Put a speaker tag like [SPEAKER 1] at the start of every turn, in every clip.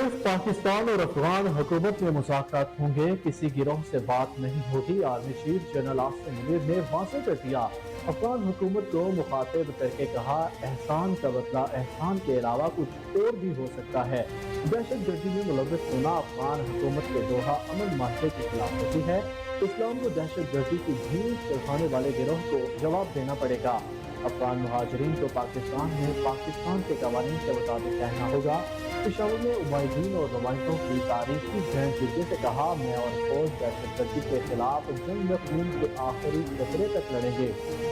[SPEAKER 1] सिर्फ पाकिस्तान और अफगान हुकूमत में मुज़ाकरात होंगे, किसी गिरोह से बात नहीं होगी। Army chief general Asim Munir ने वाज़ेह कर दिया। अफगान हुकूमत को मुखातिब करके कहा, एहसान का बदला एहसान के अलावा कुछ और भी हो सकता है। दहशत गर्दी में मुलव्वस होना अफगान हुकूमत के दोहा अमन माहे की खिलाफ वर्जी है। इस्लाम को दहशत गर्दी की भीख चढ़ाने वाले गिरोह को जवाब देना पड़ेगा। अफगान मुहाजिरीन को पाकिस्तान में पाकिस्तान के कवानीन के मुताबिक रहना होगा। पेशावर में उमैदीन और रवायतों की तारीखी जंग जिद्दी से कहा, मैं और फौज दहशत गर्दी के खिलाफ जंग में खून के आखिरी कतरे तक लड़ेंगे।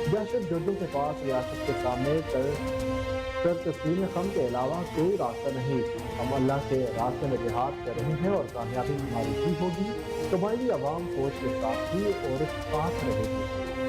[SPEAKER 1] दहशत गर्दों के पास रियासत के सामने कर तस्लीम खम के अलावा कोई रास्ता नहीं। हम अल्लाह के रास्ते में जिहाद कर रहे हैं और कामयाबी हमारी ही होगी। कबायली अवाम फौज के साथ ही और साथ रहेगी।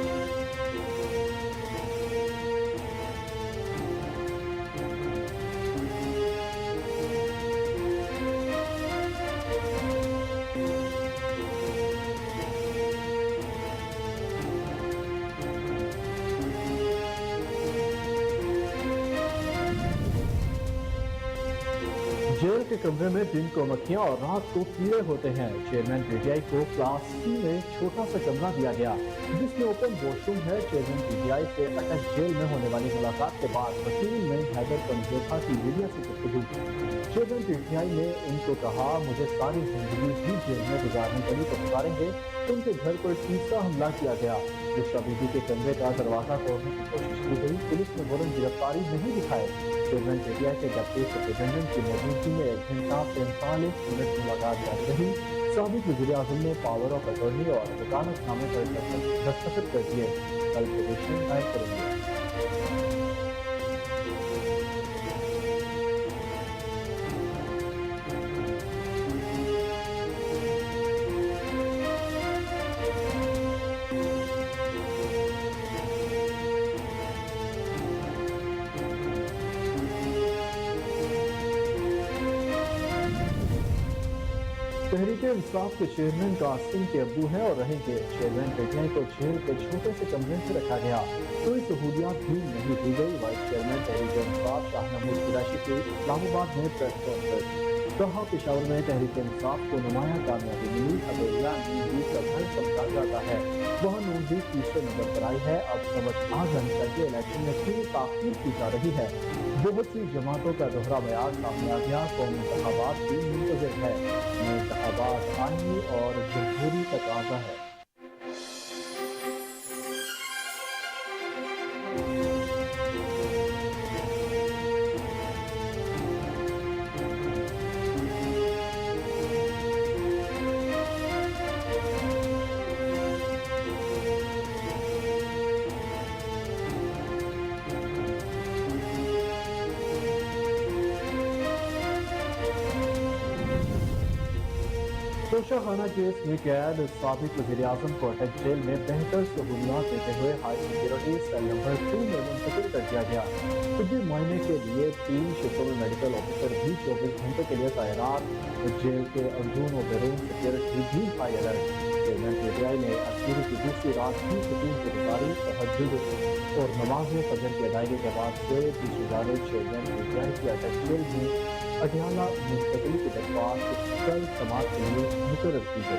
[SPEAKER 1] जेल के कमरे में दिन को मक्खियां और रात को कीड़े होते हैं। चेयरमैन पीटीआई को क्लास सी में छोटा सा कमरा दिया गया जिसमें ओपन वॉशरूम है। चेयरमैन पीटीआई से अटक जेल में होने वाली मुलाकात के बाद वकील ने हैदर पंजोखा की मीडिया से गुफ्तगू। चेयरमैन पीटीआई ने उनको कहा, मुझे सारी जिंदगी भी जेल में गुजारनी पड़ी तो गुजारेंगे। उनके घर पर तीसरा हमला किया गया। बुशरा बीबी के कमरे का दरवाजा तोड़ने की कोशिश की गई। पुलिस ने वारंट गिरफ्तारी नहीं दिखाए। चेयरमैन पीटीआई के डिप्टी सुपरिटेंडेंट की मौजूदगी में 1 घंटा 45 मिनट मुलाकात जारी रही। साबिक वज़ीर आज़म ने पावर ऑफ अटॉर्नी और वकालतनामे पर दस्तखत कर दिए। कल पिटीशन दायर करेंगे। तहरीक इंसाफ के चेयरमैन कासिम के अब्बू हैं और रहेंगे। चेयरमैन पीटीआई को जेल के छोटे से कमरे से रखा गया। कोई सहूलियात भी नहीं दी गई। वाइस चेयरमैन तहरीक इंसाफ शाहनवाज कुरैशी के इस्लामाबाद में प्रेस कॉन्फ्रेंस कहा, पेशावर में तहरीक इंसाफ को नुमाया कामयाबी मिली। हवेलिया नून लीग का घर समझा जाता है, वहाँ नून लीग तीसरे नंबर पर आई है। अब समझ आ जानी चाहिए इलेक्शन में क्यों ताखीर की जा रही है। बहुत सी जमातों का दोहरा बयान सामने आ गया। कौमी इंतखाबात भी मुंतज़िर है। इंतखाबात आईनी और जमहूरी तकाज़ा है। तोशाखाना केस में कैद साबिक वज़ीर आज़म को अटक जेल में बेहतर सहूलियात देते हुए हाई सिक्योरिटी सेल नंबर 2 में मुंतकिल कर दिया गया। तिब्बी मुआयने के लिए 3 शिफ्टों में मेडिकल ऑफिसर भी 24 घंटे के लिए तैनात। जेल के अंदरून और बैरून सिक्योरिटी भी हाई अलर्ट। चेयरमैन पीटीआई ने अखीर की दूसरी रात भी सुकून से गुजारी। तहज्जुद और नमाज फजर की अदायगी के बाद सोए भी गुजारे। चेयरमैन पीटीआई की अटक जेल में अडियाला मुंतकिली की दरख्वास्त कल समाज के लिए मुकर्रर की गई।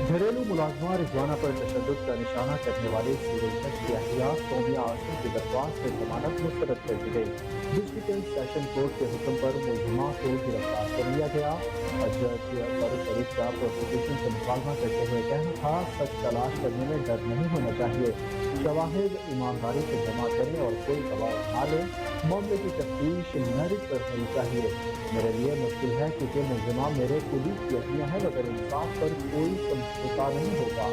[SPEAKER 1] घरेलू मुलाजमा रिजवाना पर तशद्दुद का निशाना करने वाले सूरजगंज की अहलिया सोमिया आसिम की दरख्वास्त से जमानत मुस्तरद कर दी गई। डिस्ट्रिक्ट सेशन कोर्ट के हुक्म पर मुलजिमा को गिरफ्तार कर लिया गया। जज फरूक शरीफ का प्रोसिक्यूशन से मुकालमा करते हुए कहना था, सच तलाश करने में डर नहीं होना चाहिए। शवाहिद ईमानदारी से जमा करें और कोई दबाव ना लें। मामले की तफ्तीश मेरिट पर होनी चाहिए। मेरे लिए मुश्किल है क्योंकि मुलजिमा मेरे कुलीग की अहलियां हैं, मगर इंसाफ पर कोई समझौता नहीं होगा।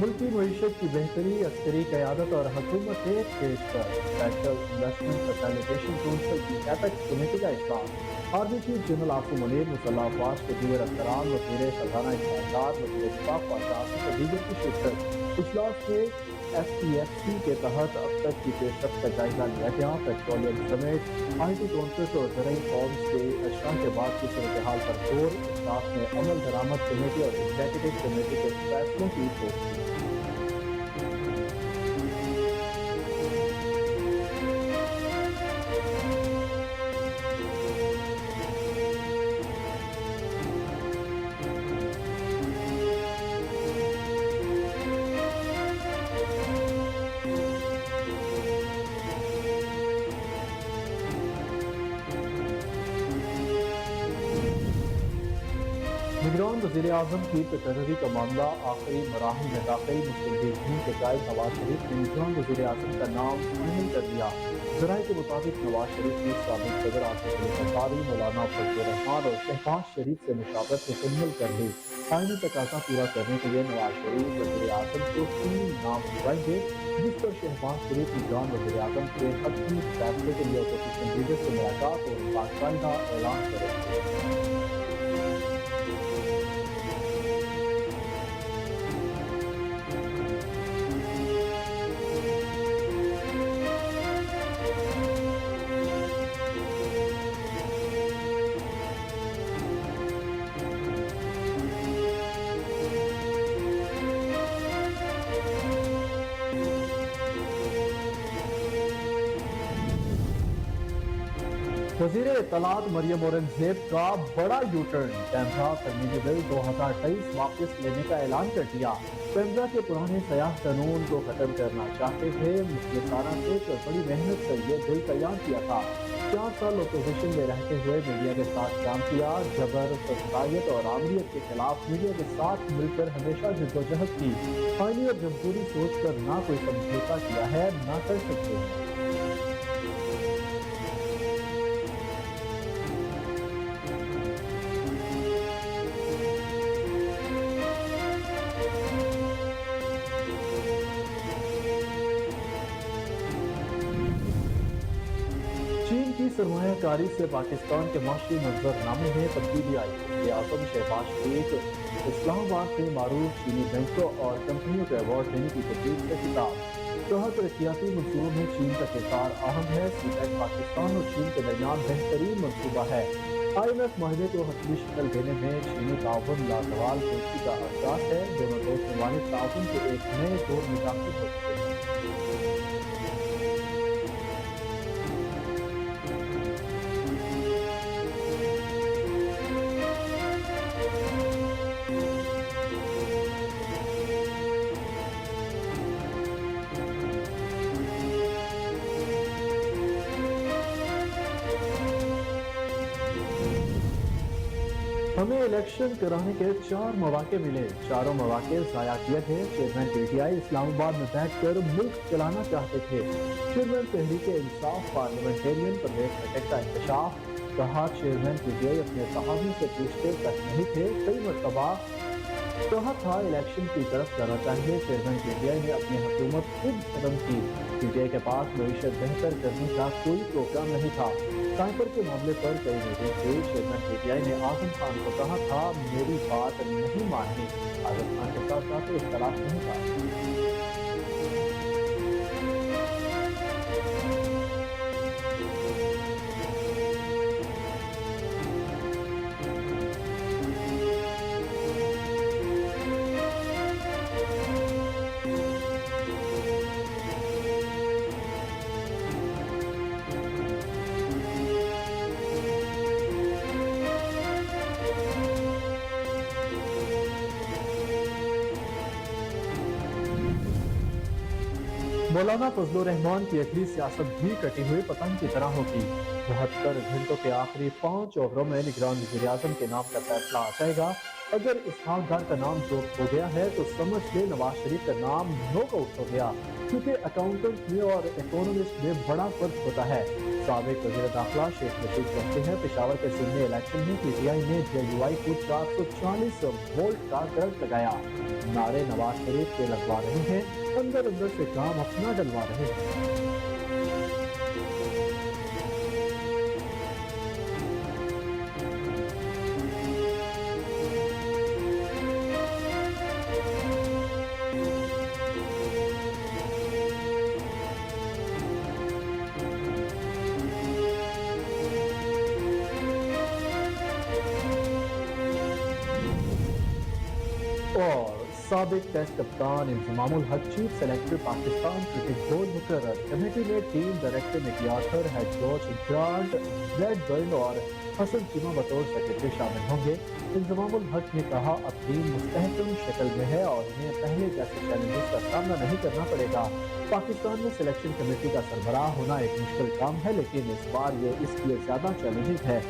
[SPEAKER 1] मुल्की मईशत की बेहतरी, अस्करी क़यादत और हुकूमत पेश कर स्पेशल इन्वेस्टमेंट फैसिलिटेशन काउंसिल की एपेक्स कमेटी का इजलास। Army chief general Asim Munir, मुसल्लह अफवाज के दीगर अफसरान, वज़ीर खजाना इस्लामाबाद, वज़ीर दिफाक और दीगर की शिरकत। इजलास में SPFC के तहत अब तक की पेशरफ्त का जायजा लिया गया। पेट्रोलियम समेत IT कॉन्फ्रेंस और ज़राई फॉर्म्स के अशरा के बाद की सूरत हाल पर जोर। इजलास में अमल दरामद कमेटी और एग्जीक्यूटिव कमेटी के फैसलों की रिपोर्ट की। निगरान वज़ीर आज़म की तकर्री का मामला आखिरी मराहल में दाखिल। मुस्लिम लीग नून के कायद नवाज शरीफ ने निगरान वज़ीर आज़म का नाम फाइनल कर दिया। ज़राए के मुताबिक नवाज शरीफ ने साबिक सदर आसिफ अली ज़रदारी, मौलाना फजल रहमान और शहबाज शरीफ से मुशावरत मुकम्मल कर ली। आईनी तकाजा पूरा करने के लिए नवाज शरीफ वज़ीर आज़म को 3 नाम भिजवाएंगे, जिस पर शहबाज शरीफ निगरान वज़ीर आज़म के हतमी फैसले के लिए अपोजिशन लीडर से मुलाकात और बाकायदा ऐलान करेंगे। वज़ीर इत्तलात मरियम औरंगजेब का बड़ा यूटर्न। पेमजा तरमीमी बिल 2023 वापस लेने का ऐलान कर दिया। पेमजा के पुराने सयाह कानून को खत्म करना चाहते थे। मुखलिसाना सोच और बड़ी मेहनत से ये बिल तैयार किया था। 4 साल अपोजिशन में रहते हुए मीडिया के साथ काम किया। जबर, फसायत और आमरीत के खिलाफ मीडिया के साथ मिलकर हमेशा जद्दोजहद की। आईनी और जमहूरी सोच कर ना कोई समझौता किया है, ना कर सकते हैं। चीन की सरमायाकारी से पाकिस्तान के माशी मंजरनामे में तब्दीली आई। वज़ीर आज़म शहबाज शरीफ इस्लामाबाद में मारूफ चीनी बैंकों और कंपनियों को अवार्ड देने की तजवीज़ से खिताब। चौहद तरक्याती मंसूबों में चीन का किरदार अहम है। सीपैक पाकिस्तान और चीन के दरमियान बेहतरीन मंसूबा है। IMF माहदे को हतमी शक्ल देने में चीनी ताउन लाजवाल दोस्ती का अहसास है। दोनों दोस्त ममालिक ताउन के एक नए दौर में दाखिल हो चुके हैं। हमें इलेक्शन कराने के 4 मौके मिले, चारों मौके ज़ाया किए थे। चेयरमैन PTI इस्लामाबाद में बैठकर मुल्क चलाना चाहते थे। चेयरमैन तहरीक इंसाफ पार्लियामेंटेरियन परवेज खटक का इंकशाफ। कहा चेयरमैन PTI अपने सहाफ़ी से पूछते तक नहीं थे। कई मरतबा कहा था इलेक्शन की तरफ जाना चाहिए। चेयरमैन PTI ने अपनी हुकूमत खुद खत्म की। PTI के पास मईशत बेहतर करने का कोई प्रोग्राम नहीं था। साइबर के मामले पर कई मीटिंग से चेयरमैन PTI ने आजम खान को कहा था मेरी बात नहीं माननी। आजम खान के साथ साथ इख्तलाफ नहीं था। मौलाना फजल रहमान की अगली सियासत भी कटी हुई पतंग की तरह होगी। 72 घंटों के आखिरी 5 ओवरों में निगरान वज़ीर आज़म के नाम का फैसला आ जाएगा। اگر اسحاق ڈار کا نام جو ہو گیا ہے تو سمجھ لے نواز شریف کا نام نو کا ہو گیا، کیونکہ اکاؤنٹنٹ میں اور اکونومسٹ میں بڑا فرق ہوتا ہے۔ سابق وزیر داخلہ شیخ رشید کہتے ہیں پشاور کے سننے الیکشن میں پی ٹی آئی نے جے یو آئی کو 440 وولٹ کا کرنٹ لگایا۔ نعرے نواز شریف کے لگوا رہے ہیں، اندر اندر سے کام اپنا ڈلوا رہے ہیں۔ اور سابق ٹیسٹ کپتان Inzamam ul-Haq chief selector Pakistan cricket board مقرر، کمیٹی میں team director Mickey Arthur, head coach Grant Bradburn اور حسن چیمہ بطور سیکرٹری شامل ہوں گے۔ انضمام الحق نے کہا اب ٹیم مستحکم شکل میں ہے اور انہیں پہلے جیسے چیلنجز کا سامنا نہیں کرنا پڑے گا۔ پاکستان میں سلیکشن کمیٹی کا سربراہ ہونا ایک مشکل کام ہے، لیکن اس بار یہ اس لیے زیادہ چیلنجنگ ہے۔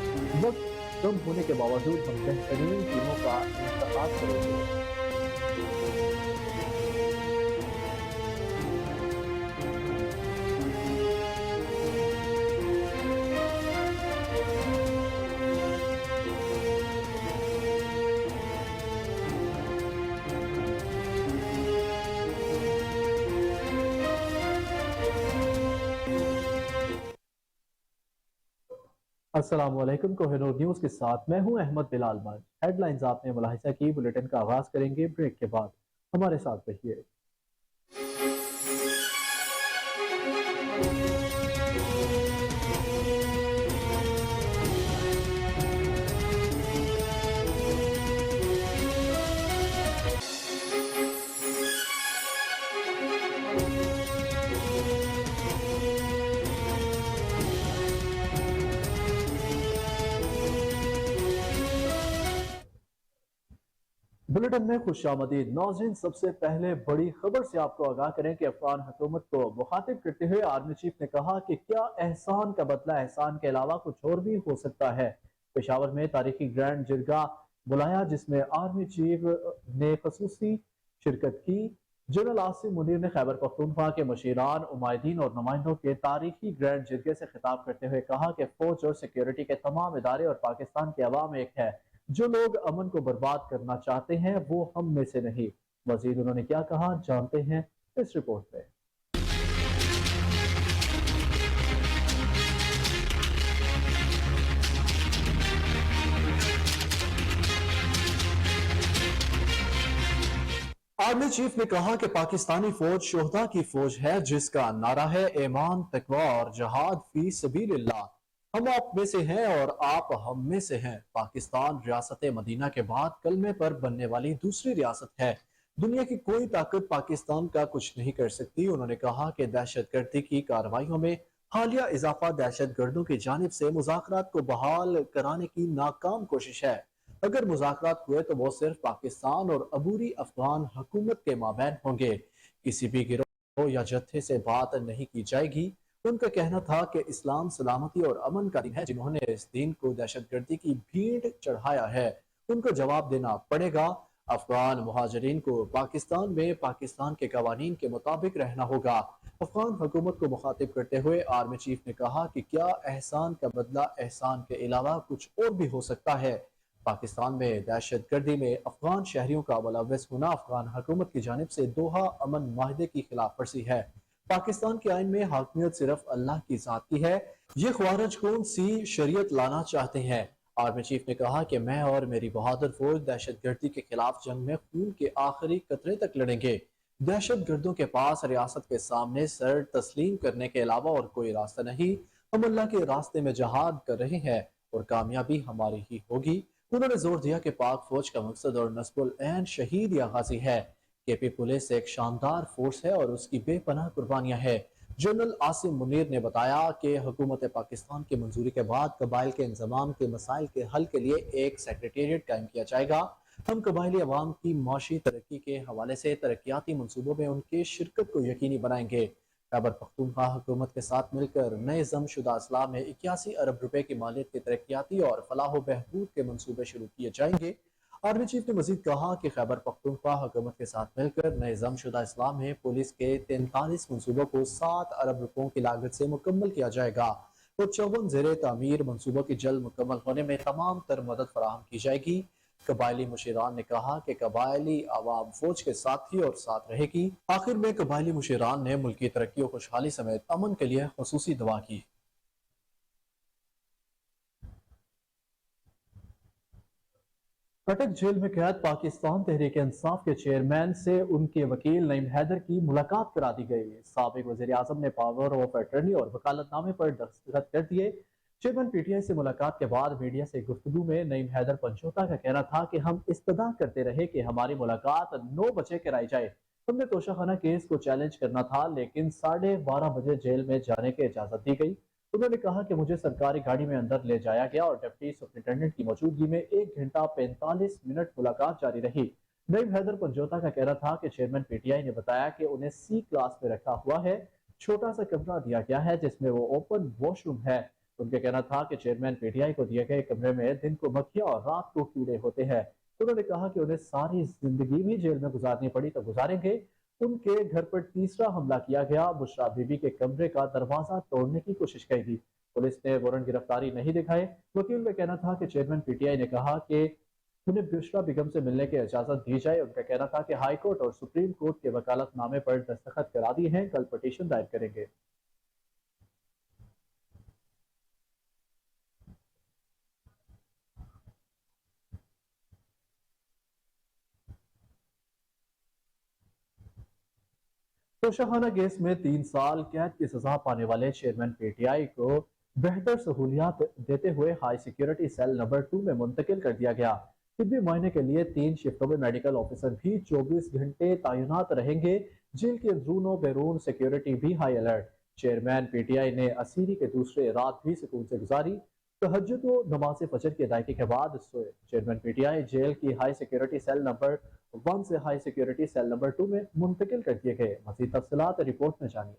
[SPEAKER 1] وقت کم ہونے کے باوجود ہم بہترین ٹیموں کا انتخاب کریں گے۔ السلام علیکم، کوہنور نیوز کے ساتھ میں ہوں احمد بلال مرج۔ ہیڈ لائنز آپ نے ملاحظہ کی، بلیٹن کا آغاز کریں گے بریک کے بعد، ہمارے ساتھ رہیے۔ بلیٹن میں خوش آمدید ناظرین، سب سے پہلے بڑی خبر سے آپ کو آگاہ کریں کہ افغان حکومت کو مخاطب کرتے ہوئے آرمی چیف نے کہا کہ کیا احسان کا بدلہ احسان کے علاوہ کچھ اور بھی ہو سکتا ہے۔ پشاور میں تاریخی گرینڈ جرگہ بلایا جس میں آرمی چیف نے خصوصی شرکت کی۔ جنرل عاصم منیر نے خیبر پختونخوا کے مشیران، عمائدین اور نمائندوں کے تاریخی گرینڈ جرگے سے خطاب کرتے ہوئے کہا کہ فوج اور سیکیورٹی کے تمام ادارے اور پاکستان کے عوام ایک ہے۔ جو لوگ امن کو برباد کرنا چاہتے ہیں وہ ہم میں سے نہیں۔ مزید انہوں نے کیا کہا، جانتے ہیں اس رپورٹ میں۔ آرمی چیف نے کہا کہ پاکستانی فوج شہداء کی فوج ہے جس کا نعرہ ہے ایمان، تقوی اور جہاد فی سبیل اللہ۔ ہم آپ میں سے ہیں اور آپ ہم میں سے ہیں۔ پاکستان ریاست مدینہ کے بعد کلمے پر بننے والی دوسری ریاست ہے۔ دنیا کی کوئی طاقت پاکستان کا کچھ نہیں کر سکتی۔ انہوں نے کہا کہ دہشت گردی کی کارروائیوں میں حالیہ اضافہ دہشت گردوں کی جانب سے مذاکرات کو بحال کرانے کی ناکام کوشش ہے۔ اگر مذاکرات ہوئے تو وہ صرف پاکستان اور عبوری افغان حکومت کے مابین ہوں گے، کسی بھی گروہ یا جتھے سے بات نہیں کی جائے گی۔ ان کا کہنا تھا کہ اسلام سلامتی اور امن کا دین ہے، جنہوں نے اس دین کو دہشت گردی کی بھیڑ چڑھایا ہے ان کو جواب دینا پڑے گا۔ افغان مہاجرین کو پاکستان میں پاکستان کے قوانین کے مطابق رہنا ہوگا۔ افغان حکومت کو مخاطب کرتے ہوئے آرمی چیف نے کہا کہ کیا احسان کا بدلہ احسان کے علاوہ کچھ اور بھی ہو سکتا ہے۔ پاکستان میں دہشت گردی میں افغان شہریوں کا ملوث ہونا افغان حکومت کی جانب سے دوحہ امن معاہدے کی خلاف ورزی ہے۔ پاکستان کے آئین میں حاکمیت صرف اللہ کی ذات کی ہے، یہ خوارج کون سی شریعت لانا چاہتے ہیں۔ آرمی چیف نے کہا کہ میں اور میری بہادر فوج دہشت گردی کے خلاف جنگ میں خون کے آخری قطرے تک لڑیں گے۔ دہشت گردوں کے پاس ریاست کے سامنے سر تسلیم کرنے کے علاوہ اور کوئی راستہ نہیں۔ ہم اللہ کے راستے میں جہاد کر رہے ہیں اور کامیابی ہماری ہی ہوگی۔ انہوں نے زور دیا کہ پاک فوج کا مقصد اور نصب العین شہید یا غازی ہے۔ کے پی پولیس ایک شاندار فورس ہے اور اس کی بے پناہ قربانیاں ہیں۔ جنرل عاصم منیر نے بتایا کہ حکومت پاکستان کی منظوری کے بعد قبائل کے انضمام کے مسائل کے حل کے لیے ایک سیکریٹریٹ قائم کیا جائے گا۔ ہم قبائلی عوام کی معاشی ترقی کے حوالے سے ترقیاتی منصوبوں میں ان کی شرکت کو یقینی بنائیں گے۔ خیبر پختونخوا حکومت کے ساتھ مل کر نئے ضم شدہ اضلاع میں 81 ارب روپے کی مالیت کے ترقیاتی اور فلاح و بہبود کے منصوبے شروع کیے جائیں گے۔ आर्मी चीफ ने मजीद कहा कि खैबर पख्तूनख्वा हुकूमत के साथ मिलकर नए जम शुदा इस्लाम में पुलिस के 43 मनसूबों को 7 अरब रुपयों की लागत से मुकम्मल किया जाएगा और 54 जेर तामीर मनसूबों की जल्द मुकम्मल होने में तमाम तर मदद फराहम की जाएगी। कबायली मुशीरान ने कहा कि कबायली आवाम फौज के साथ ही और साथ रहेगी। आखिर में कबायली मुशीरान ने मुल्क की तरक्की और खुशहाली समेत अमन के लिए खुसूसी दुआ की। अटक जेल में कैद पाकिस्तान तहरीक इंसाफ के चेयरमैन से उनके वकील नईम हैदर की मुलाकात करा दी गई। साबिक वजीर आजम ने पावर ऑफ अटर्नी और वकालतनामे पर दस्तखत कर दिए। चेयरमैन पीटीआई से मुलाकात के बाद मीडिया से गुफ्तगू में नईम हैदर पंचोता का कहना था कि हम इस्तदा करते रहे कि हमारी मुलाकात 9 बजे कराई जाए। हमने तोशाखाना केस को चैलेंज करना था लेकिन 12:30 बजे जेल में जाने की इजाजत दी गई। उन्होंने कहा कि मुझे सरकारी गाड़ी में अंदर ले जाया गया और डिप्टी सुपरिटेंडेंट की मौजूदगी में 1 घंटा 45 मिनट मुलाकात जारी रही। नईम हैदर पंजोता का कहना था कि चेयरमैन पीटीआई ने बताया कि उन्हें सी क्लास में रखा हुआ है। छोटा सा कमरा दिया गया है जिसमें वो ओपन वॉशरूम है। उनका कहना था कि चेयरमैन पीटीआई को दिए गए कमरे में दिन को मक्खियां और रात को कीड़े होते हैं। उन्होंने कहा कि उन्हें सारी जिंदगी भी जेल में गुजारनी पड़ी तो गुजारेंगे। उनके घर पर तीसरा हमला किया गया। बुशरा बीबी के कमरे का दरवाजा तोड़ने की कोशिश की थी। पुलिस ने वारंट गिरफ्तारी नहीं दिखाए। वकील का कहना था कि चेयरमैन पीटीआई ने कहा कि उन्हें बुशरा बेगम से मिलने की इजाजत दी जाए। उनका कहना था कि हाई कोर्ट और सुप्रीम कोर्ट के वकालतनामे पर दस्तखत करा दिए हैं, कल पटिशन दायर करेंगे। तोशाखाना केस में 3 साल कैद की सजा पाने वाले चेयरमैन पीटीआई को बेहतर सहूलियात देते हुए हाई सिक्योरिटी सेल नंबर 2 में मुंतकिल कर दिया गया। तिब्बी मुआयने के लिए 3 शिफ्टों में मेडिकल ऑफिसर भी 24 घंटे तैनात रहेंगे। जेल के अंदरून बैरून सिक्योरिटी भी हाई अलर्ट। चेयरमैन पीटीआई ने असीरी के दूसरे रात भी सुकून से गुजारी। तहज्जुद व नमाज फजर की अदायगी के बाद सोए। चेयरमैन पीटीआई जेल की हाई सिक्योरिटी सेल नंबर 1 से हाई सिक्योरिटी सेल नंबर 2 में मुंतकिल कर दिए गए। मज़ीद तफसीलात रिपोर्ट में जानिए।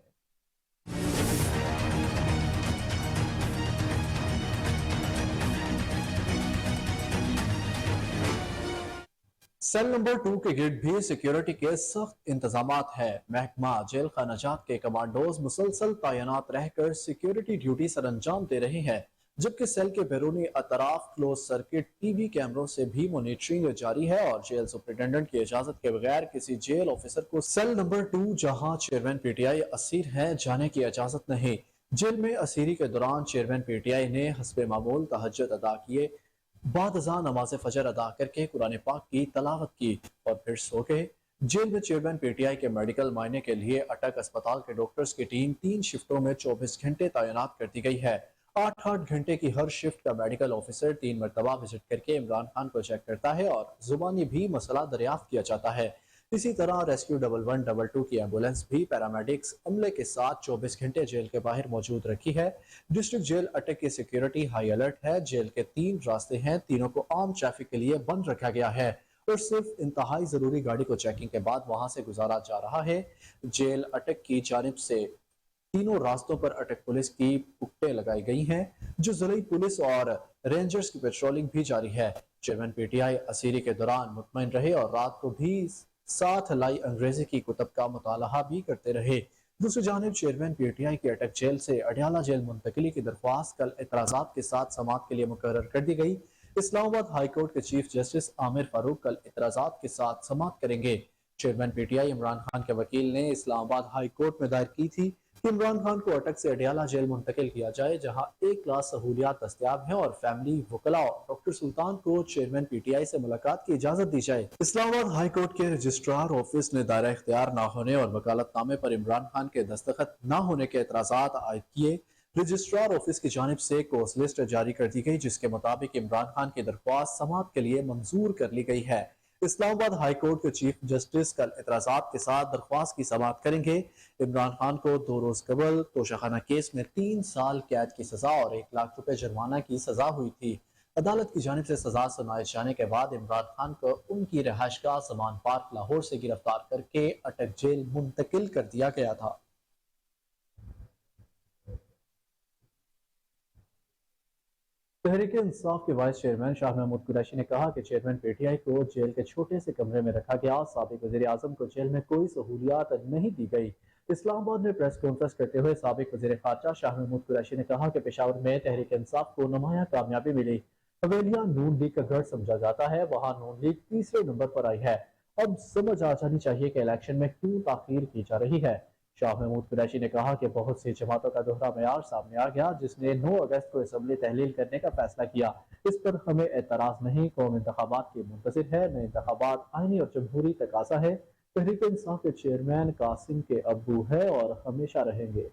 [SPEAKER 1] सेल नंबर 2 के गेट भी सिक्योरिटी के सख्त इंतजामात है। महकमा जेल खानाजात के कमांडोज मुसलसल तैनात रहकर सिक्योरिटी ड्यूटी सर अंजाम दे रहे हैं, जबकि सेल के बैरूनी अतराफ क्लोज सर्किट टीवी कैमरों से भी मॉनिटरिंग जारी है और जेल सुपरिटेंडेंट की इजाजत के बगैर किसी जेल ऑफिसर को सेल नंबर 2 जहां चेयरमैन पीटीआई असीर हैं जाने की इजाजत नहीं। जेल में असीरी के दौरान चेयरमैन पीटीआई ने हस्बे मामूल तहज्जुद अदा किए, बाद अज़ां नमाज फजर अदा करके कुरान पाक की तलावत की और फिर सो गए। जेल में चेयरमैन पीटीआई के मेडिकल मायने के लिए अटक अस्पताल के डॉक्टर्स की टीम 3 शिफ्टों में 24 घंटे तैनात कर दी गई है। 8-8 घंटे की हर शिफ्ट का मेडिकल ऑफिसर 3 मरतबा विजिट करके इमरान खान को चेक करता है और जुबानी भी मसला दरियाफ्त किया जाता है। इसी तरह रेस्क्यू 1112 की एम्बुलेंस भी पैरामेडिक्स अमले के साथ 24 घंटे जेल के बाहर मौजूद रखी है। डिस्ट्रिक्ट जेल अटक की सिक्योरिटी हाई अलर्ट है। जेल के 3 रास्ते हैं, तीनों को आम ट्रैफिक के लिए बंद रखा गया है और सिर्फ इंतहाई जरूरी गाड़ी को चेकिंग के बाद वहां से गुजारा जा रहा है। जेल अटक की जानिब से तीनों रास्तों पर अटक पुलिस की पुख्ते लगाई गई हैं, जो ज़रूरी पुलिस और रेंजर्स की पेट्रोलिंग भी जारी है। चेयरमैन पीटीआई असीरी के दौरान मुतमईन रहे और रात को भी साथ लाई अंग्रेजी की कुतब का मुताला भी करते रहे। दूसरी जानिब चेयरमैन पीटीआई की अटक जेल से अडियाला जेल मुंतकिली की दरख्वास्त कल एतराज़ात के साथ समाअत के लिए मुकर्रर कर दी गई। इस्लामाबाद हाई कोर्ट के चीफ जस्टिस आमिर फारूक कल एतराज़ात के साथ समाअत करेंगे। चेयरमैन पीटीआई इमरान खान के वकील ने इस्लामाबाद हाई कोर्ट में दायर की थी कि इमरान खान को अटक से अडियाला जेल मुंतकिल किया जाए, जहां एक क्लास सहूलियात दस्तयाब है और फैमिली वकला डॉक्टर सुल्तान को चेयरमैन पीटीआई से मुलाकात की इजाजत दी जाए। इस्लामाबाद हाई कोर्ट के रजिस्ट्रार ऑफिस ने दायरा इख्तियार न होने और वकालतनामे पर इमरान खान के दस्तखत न होने के एतराजात आयद किए। रजिस्ट्रार ऑफिस की जानिब से कोर्स लिस्ट जारी कर दी गई, जिसके मुताबिक इमरान खान की दरख्वास्त समाअत के लिए मंजूर कर ली गई है। इस्लामाबाद हाई कोर्ट के चीफ जस्टिस कल एतराजात के साथ दरख्वास्त की समाअत करेंगे। इमरान खान को 2 रोज कबल तोशाखाना केस में 3 साल कैद की सजा और 1 लाख रुपए जुर्माना की सजा हुई थी। अदालत की जानिब से सजा सुनाए जाने के बाद इमरान खान को उनकी रहायशगाह समान पार्क लाहौर से गिरफ्तार करके अटक जेल मुंतकिल कर दिया गया था। तहरीक इंसाफ के वाइस चेयरमैन शाह महमूद कुरैशी ने कहा कि चेयरमैन पीटीआई को जेल के छोटे से कमरे में रखा गया। साबिक वजीर आजम को जेल में कोई सहूलियात नहीं दी गई। इस्लामाबाद में प्रेस कॉन्फ्रेंस करते हुए साबिक वजीर खारजा शाह महमूद कुरैशी ने कहा कि पेशावर में तहरीक इंसाफ को नुमाया कामयाबी मिली। हवेलियां नून लीग का गढ़ समझा जाता है, वहां नून लीग तीसरे नंबर पर आई है। अब समझ आ जानी चाहिए कि इलेक्शन में क्यों ताखीर की जा रही है। शाह महमूद कुरैशी ने कहा कि बहुत सी जमातों का दोहरा मयार सामने आ गया, जिसने 9 अगस्त को असम्बली तहलील करने का फैसला किया। इस पर हमें एतराज नहीं, कौम इंतखाबात की मुंतज़िर है, नए इंतखाबात आईनी और जमहूरी तकाजा है। तहरीक इंसाफ के चेयरमैन कासिम के अब्बू है और हमेशा रहेंगे।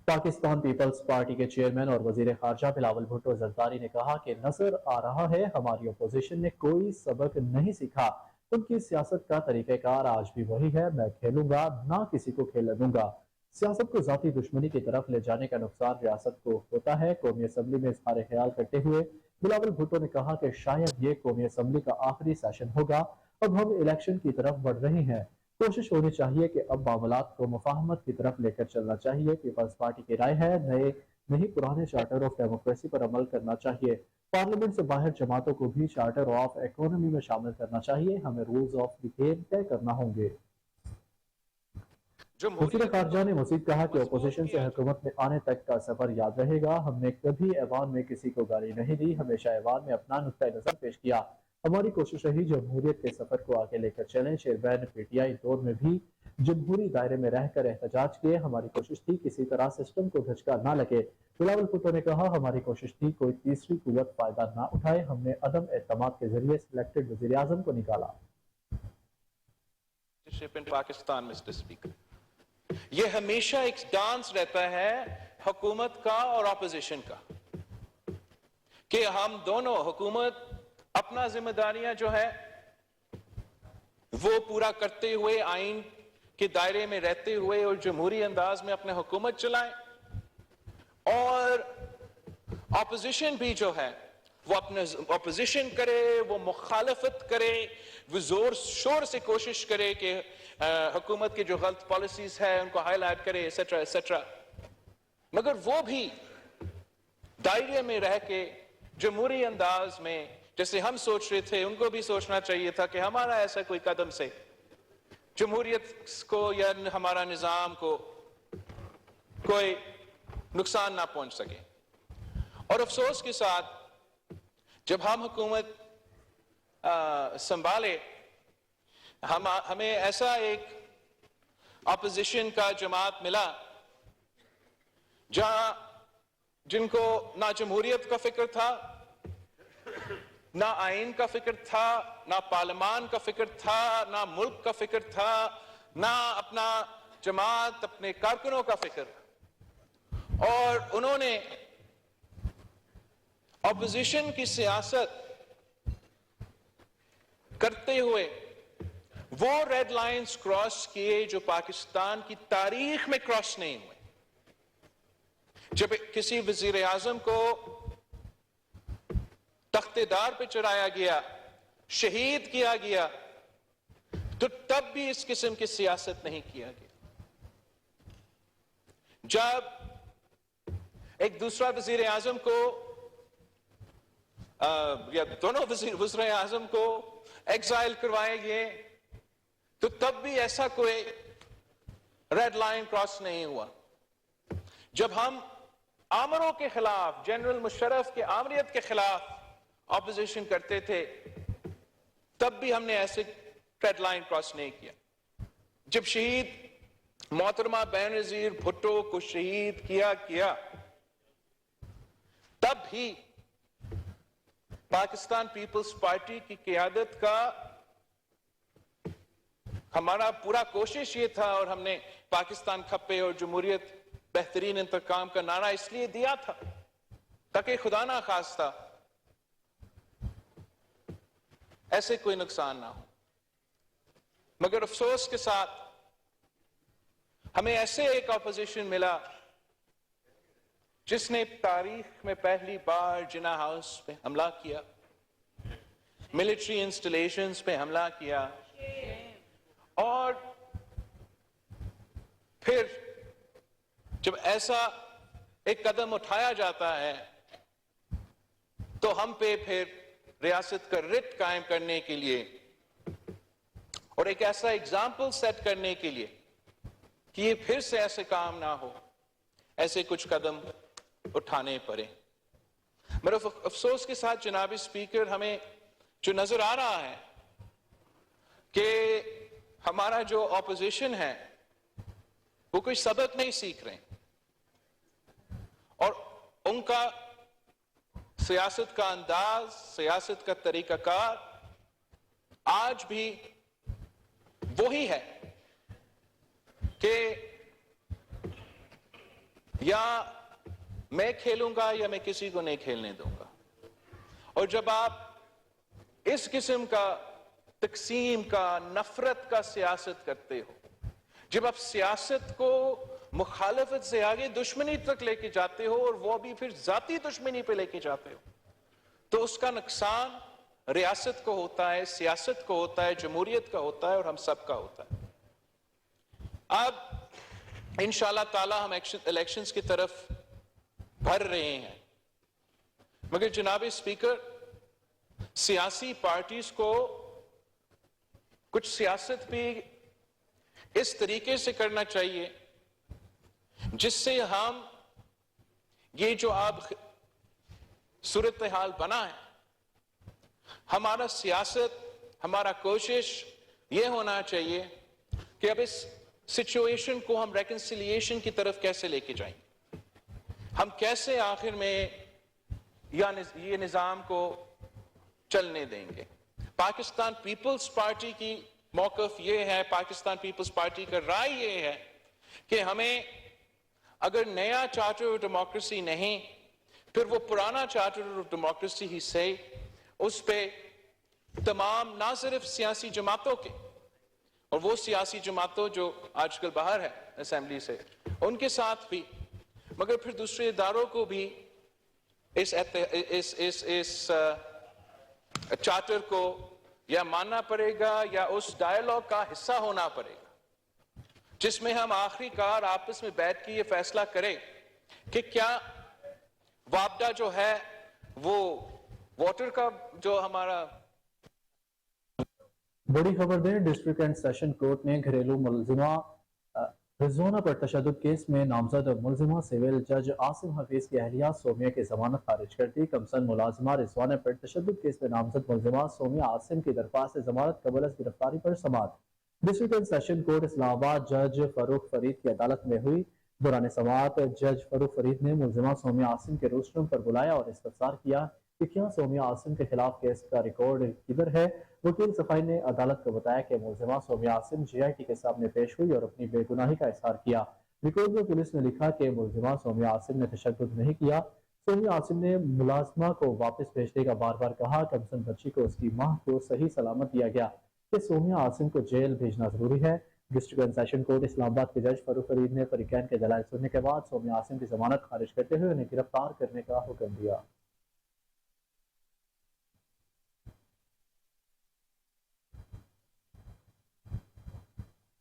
[SPEAKER 1] पाकिस्तान पीपल्स पार्टी के चेयरमैन और वजीर खारजा बिलावल भुट्टो जरदारी ने कहा कि नजर आ रहा है हमारी अपोजिशन ने कोई सबक नहीं सीखा। उनकी सियासत का तरीक़ेकार आज भी वही है, मैं खेलूंगा ना किसी को खेलने दूंगा। सियासत को जाती दुश्मनी की तरफ ले जाने का नुकसान रियासत को होता है। कौमी असम्बली में इज़हार ख्याल करते हुए बिलावल भुट्टो ने कहा कि शायद ये कौमी असम्बली का आखिरी सेशन होगा। अब हम इलेक्शन की तरफ बढ़ रहे हैं। कोशिश होनी चाहिए कि अब मामलात को मुफाहमत की तरफ लेकर चलना चाहिए। पीपल्स पार्टी की राय है नए नहीं पुराने चार्टर ऑफ डेमोक्रेसी पर अमल करना चाहिए। पार्लियामेंट से बाहर जमातों को भी चार्टर ऑफ इकोनॉमी में शामिल करना चाहिए। हमें रूल्स ऑफ द गेम तय करना होंगे। वज़ीर ख़ारजा ने मज़ीद कहा कि अपोजिशन से हुकूमत में आने तक का सफर याद रहेगा। हमने कभी ऐवान में किसी को गाली नहीं दी, हमेशा ऐवान में अपना नुक्ता नज़र पेश किया। हमारी कोशिश रही जमहूरियत के सफर को आगे लेकर चलें। चेयरमैन पीटीआई दौर में भी जमहूरी दायरे में रहकर एहतजाज किए। हमारी कोशिश थी किसी तरह सिस्टम को धचका ना लगे। बिलावल भुट्टो ने कहा हमारी कोशिश थी कोई तीसरी कुव्वत फायदा ना उठाए। हमने अदम एतमाद के जरिए सिलेक्टेड वज़ीर आज़म को निकाला।
[SPEAKER 2] पाकिस्तान मिस्टर स्पीकर, ये हमेशा एक डांस रहता है हुकूमत का और ऑपोजिशन का कि हम दोनों हुकूमत अपना जिम्मेदारियां जो है वो पूरा करते हुए आइन के दायरे में रहते हुए और जमहूरी अंदाज में अपने हुकूमत चलाएं, और ऑपोजिशन भी जो है वो अपने ऑपोजिशन करे, वो मुखालफत करे, वो जोर शोर से कोशिश करे कि हुकूमत की जो गलत पॉलिसीज है उनको हाईलाइट करे, एसेट्रा एसेट्रा। मगर वो भी दायरे में रह के जमहूरी अंदाज में जैसे हम सोच रहे थे, उनको भी सोचना चाहिए था कि हमारा ऐसा कोई कदम से जमहूरियत को या हमारा निजाम को कोई नुकसान ना पहुंच सके। और अफसोस के साथ जब हम हुकूमत संभाले, हमें ऐसा एक ऑपोजिशन का जमात मिला जहां जिनको ना जमहूरियत का फिक्र था, ना आइन का फिक्र था, ना पार्लियामान का फिक्र था, ना मुल्क का फिक्र था, ना अपना जमात अपने कारकुनों का फिक्र। और उन्होंने ऑपोजिशन की सियासत करते हुए वो रेड लाइंस क्रॉस किए जो पाकिस्तान की तारीख में क्रॉस नहीं हुए। जब किसी वजीर आजम को तख्तेदार पे चढ़ाया गया, शहीद किया गया, तो तब भी इस किस्म की सियासत नहीं किया गया। जब एक दूसरा वजीर आजम को या दोनों वजीर आजम को एग्जाइल करवाए गए, तो तब भी ऐसा कोई रेड लाइन क्रॉस नहीं हुआ। जब हम आमरों के खिलाफ, जनरल मुशर्रफ के आमरियत के खिलाफ ऑपोजिशन करते थे, तब भी हमने ऐसे रेड लाइन क्रॉस नहीं किया। जब शहीद मोहतरमा बेनजीर भुट्टो को शहीद किया गया, तब भी पाकिस्तान पीपल्स पार्टी की क़यादत का हमारा पूरा कोशिश ये था, और हमने पाकिस्तान खप्पे और जमहूरियत बेहतरीन इंतकाम का नारा इसलिए दिया था ताकि खुदा ना खास्ता ऐसे कोई नुकसान ना हो। मगर अफसोस के साथ हमें ऐसे एक ऑपोजिशन मिला जिसने तारीख में पहली बार जिना हाउस पे हमला किया, मिलिट्री इंस्टॉलेशंस पे हमला किया, और پھر جب ایسا ایک قدم اٹھایا جاتا ہے تو ہم پہ پھر ریاست کا رٹ قائم کرنے کے لیے اور ایک ایسا اگزامپل سیٹ کرنے کے لیے کہ یہ پھر سے ایسے کام نہ ہو، ایسے کچھ قدم اٹھانے پڑے۔ میرے افسوس کے ساتھ جناب اسپیکر، ہمیں جو نظر آ رہا ہے کہ ہمارا جو اپوزیشن ہے وہ کوئی سبق نہیں سیکھ رہے اور ان کا سیاست کا انداز، سیاست کا طریقہ کار آج بھی وہی ہے کہ یا میں کھیلوں گا یا میں کسی کو نہیں کھیلنے دوں گا۔ اور جب آپ اس قسم کا تقسیم کا، نفرت کا سیاست کرتے ہو، جب آپ سیاست کو مخالفت سے آگے دشمنی تک لے کے جاتے ہو اور وہ بھی پھر ذاتی دشمنی پہ لے کے جاتے ہو، تو اس کا نقصان ریاست کو ہوتا ہے، سیاست کو ہوتا ہے، جمہوریت کا ہوتا ہے اور ہم سب کا ہوتا ہے۔ اب انشاءاللہ تعالی ہم الیکشنز کی طرف بڑھ رہے ہیں، مگر جناب اسپیکر، سیاسی پارٹیز کو کچھ سیاست بھی اس طریقے سے کرنا چاہیے جس سے ہم یہ جو اب صورتحال بنا ہے، ہمارا سیاست، ہمارا کوشش یہ ہونا چاہیے کہ اب اس سچویشن کو ہم ریکنسیلیشن کی طرف کیسے لے کے جائیں، ہم کیسے آخر میں یہ نظام کو چلنے دیں گے۔ پاکستان پیپلز پارٹی کی موقف یہ ہے، پاکستان پیپلز پارٹی کا رائے یہ ہے کہ ہمیں اگر نیا چارٹر آف ڈیموکریسی نہیں، پھر وہ پرانا چارٹر آف ڈیموکریسی ہی سے اس پہ تمام نہ صرف سیاسی جماعتوں کے اور وہ سیاسی جماعتوں جو آج کل باہر ہے اسمبلی سے، ان کے ساتھ بھی، مگر پھر دوسرے اداروں کو بھی اس چارٹر کو یا ماننا پڑے گا یا اس ڈائیلاگ کا حصہ ہونا پڑے گا، جس میں ہم آخری کار آپس میں بیٹھ کے یہ فیصلہ کریں کہ کیا وابڈا جو ہے وہ واٹر کا جو ہمارا۔
[SPEAKER 1] بڑی خبر دیں، ڈسٹرکٹ اینڈ سیشن کورٹ نے گھریلو ملزمہ رضوانہ پر تشدد کیس میں نامزد ملزمہ سول جج عاصم حفیظ کی اہلیہ سومیہ کی ضمانت خارج کر دی۔ کمسن ملازمہ رضوانہ پر تشدد کیس میں نامزد ملزمہ سومیہ عاصم کی درخواست ضمانت قبل از گرفتاری پر سماعت ڈسٹرکٹ اینڈ سیشن کورٹ اسلام آباد جج فاروق فرید کی عدالت میں ہوئی۔ دوران سماعت جج فاروق فرید نے ملزمہ سومیہ عاصم کے روسٹروم پر بلایا اور استفسار کیا کہ کیا سومیہ عاصم کے خلاف کیس کا ریکارڈ کدھر ہے۔ وکیل صفائی نے عدالت کو بتایا کہ ملزمہ سومیہ عاصم جی آئی ٹی کے سامنے پیش ہوئی اور اپنی بے گناہی کا اظہار کیا۔ ریکارڈ میں پولیس نے لکھا کہ ملزمہ سومیہ عاصم نے تشدد نہیں کیا۔ سومیہ عاصم نے ملازمہ کو واپس بھیجنے کا بار بار کہا۔ کمسن بچی کو اس کی ماں کو صحیح سلامت دیا گیا کہ سومیہ عاصم کو جیل بھیجنا ضروری ہے۔ ڈسٹرکٹ اینڈ سیشن کورٹ اسلام آباد کے جج فاروق فرید نے فریقین کے دلائل سننے کے بعد سومیہ عاصم کی ضمانت خارج کرتے ہوئے انہیں گرفتار کرنے کا حکم دیا۔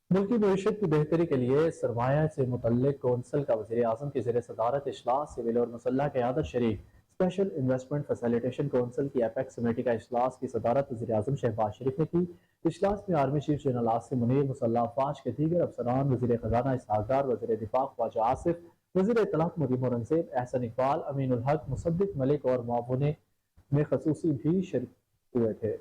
[SPEAKER 1] ملکی معیشت کی بہتری کے لیے سرمایہ سے متعلق کونسل کا وزیر اعظم کی زیر صدارت اجلاس سول اور مسلح قیادت شریک اسپیشل انویسٹمنٹ فیسیلیٹیشن کونسل کی ایپیکس کمیٹی کا اجلاس کی صدارت وزیر اعظم شہباز شریف نے کی۔ اجلاس میں army chief general Asim Munir, مسلح افواج کے دیگر افسران، وزیر خزانہ اسحاق ڈار، وزیر دفاع خواجہ آصف، وزیر اطلاعات مریم اورنگزیب، احسن اقبال، امین الحق، مصدق ملک اور معاون میں خصوصی بھی شریک ہوئے تھے۔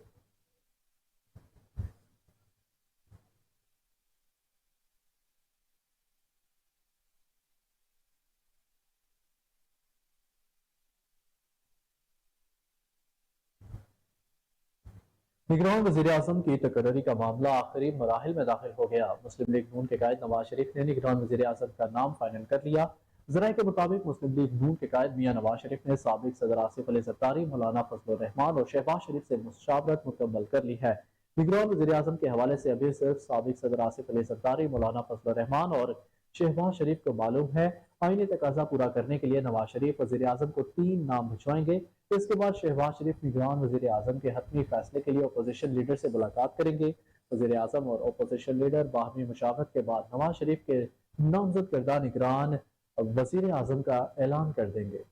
[SPEAKER 1] نگران وزیر اعظم کی تقرری کا معاملہ آخری مراحل میں داخل ہو گیا۔ مسلم لیگ نون کے قائد نواز شریف نے نگران وزیر اعظم کا نام فائنل کر لیا۔ ذرائع کے مطابق مسلم لیگ نون کے قائد میاں نواز شریف نے سابق صدر آصف علی زرداری، مولانا فضل الرحمان اور شہباز شریف سے مشاورت مکمل کر لی ہے۔ نگران وزیر اعظم کے حوالے سے ابھی صرف سابق صدر آصف علی زرداری، مولانا فضل الرحمان اور شہباز شریف کو معلوم ہے۔ آئینی تقاضا پورا کرنے کے لیے نواز شریف وزیر اعظم کو 3 نام بھجوائیں گے۔ اس کے بعد شہباز شریف نگران وزیر اعظم کے حتمی فیصلے کے لیے اپوزیشن لیڈر سے ملاقات کریں گے۔ وزیر اعظم اور اپوزیشن لیڈر باہمی مشاورت کے بعد نواز شریف کے नामजद करदा निगरान वजीर आजम का ऐलान कर देंगे।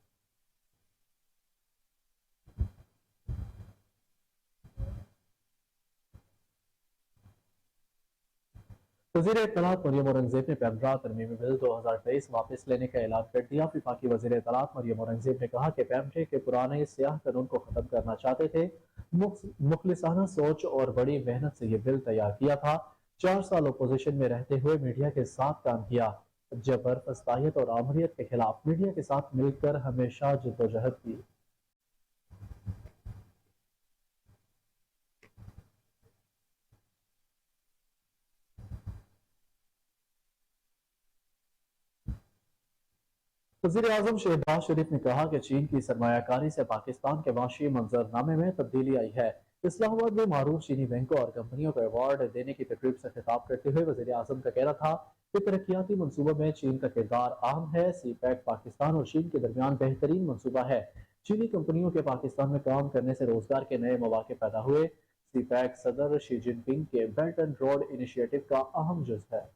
[SPEAKER 1] वज़ीर इत्तलात मरियम औरंगज़ेब ने पैमरा तरमीमी बिल 2023 वापस लेने का ऐलान कर दिया। वफाकी वज़ीर इत्तलात मरियम औरंगज़ेब ने कहा कि पैमरे के पुराने स्याह कानून को ख़त्म करना चाहते थे। मुखलिसाना सोच और बड़ी मेहनत से ये बिल तैयार किया था। 4 साल अपोजिशन में रहते हुए मीडिया के साथ काम किया। जबर, फस्तायत और आमरीत के खिलाफ मीडिया के साथ मिलकर हमेशा जद्दोजहद की। वज़ीर आज़म शहबाज शरीफ ने कहा कि चीन की सरमायाकारी से पाकिस्तान के माशी मंजरनामे में तब्दीली आई है। इस्लामाबाद में मारूफ चीनी बैंकों और कंपनियों को अवार्ड देने की तकरीब से खिताब करते हुए वज़ीर आज़म का कहना था कि तरक्याती मनसूबों में चीन का किरदार अहम है। सी पैक पाकिस्तान और चीन के दरमियान बेहतरीन मनसूबा है। चीनी कंपनियों के पाकिस्तान में काम करने से रोजगार के नए मौके पैदा हुए। सी पैक सदर शी जिनपिंग के बेल्ट एंड रोड इनिशिएटिव का अहम जुज़ है।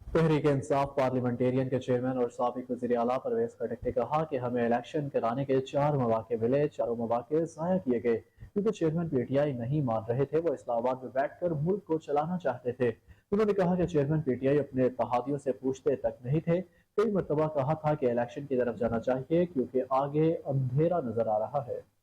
[SPEAKER 1] तहरीक इंसाफ पार्लियामेंटेरियन के चेयरमैन और साबिक वज़ीर आला परवेज खटक ने कहा कि हमें इलेक्शन कराने के 4 मौके मिले, चारों मौके ज़ाया किए गए क्योंकि चेयरमैन पीटीआई नहीं मान रहे थे। वो इस्लामाबाद में बैठकर मुल्क को चलाना चाहते थे। उन्होंने कहा कि चेयरमैन पीटीआई अपने इत्तेहादियों से पूछते तक नहीं थे। कई मरतबा कहा था कि इलेक्शन की तरफ जाना चाहिए क्योंकि आगे अंधेरा नजर आ रहा है।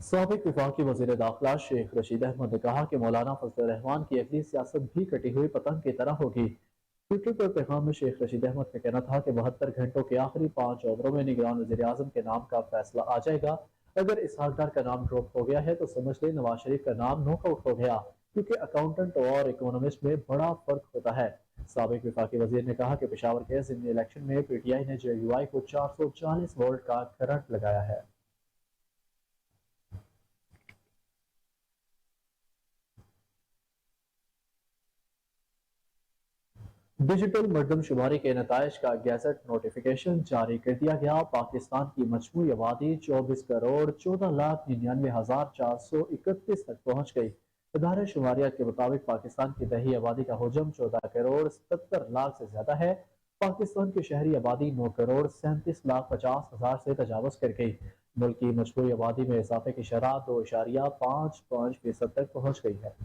[SPEAKER 1] साबिक वफाकी वज़ीर दाखिला शेख रशीद अहमद ने कहा कि मौलाना फजल रहमान की अगली सियासत भी कटी हुई पतंग की तरह होगी। ट्विटर पर पैगाम में शेख रशीद अहमद का कहना था कि 72 घंटों के आखिरी 5 ओवरों में निगरान वज़ीर आज़म के नाम का फैसला आ जाएगा। अगर इसहाक डार का नाम ड्रॉप हो गया है तो समझ लें नवाज शरीफ का नाम नॉकआउट हो गया, क्योंकि अकाउंटेंट और इकोनॉमिस्ट में बड़ा फर्क होता है। साबिक वफाकी वज़ीर ने कहा कि पेशावर के ज़िमनी इलेक्शन में पीटीआई ने JUI को 440 वोल्ट का करंट लगाया है। डिजिटल मरदमशुमारी के नताइज का गैजेट नोटिफिकेशन जारी कर दिया गया। पाकिस्तान की मजमूई आबादी 24,14,99,431 तक पहुँच गई। इदारे शुमारियात के मुताबिक पाकिस्तान की दही आबादी का हजम 14,77,00,000 से ज्यादा है। पाकिस्तान की शहरी आबादी 9,37,50,000 से तजावज़ कर गई। मुल्क की मजमूई आबादी में इजाफे की शरह 2.55% तक पहुँच गई है।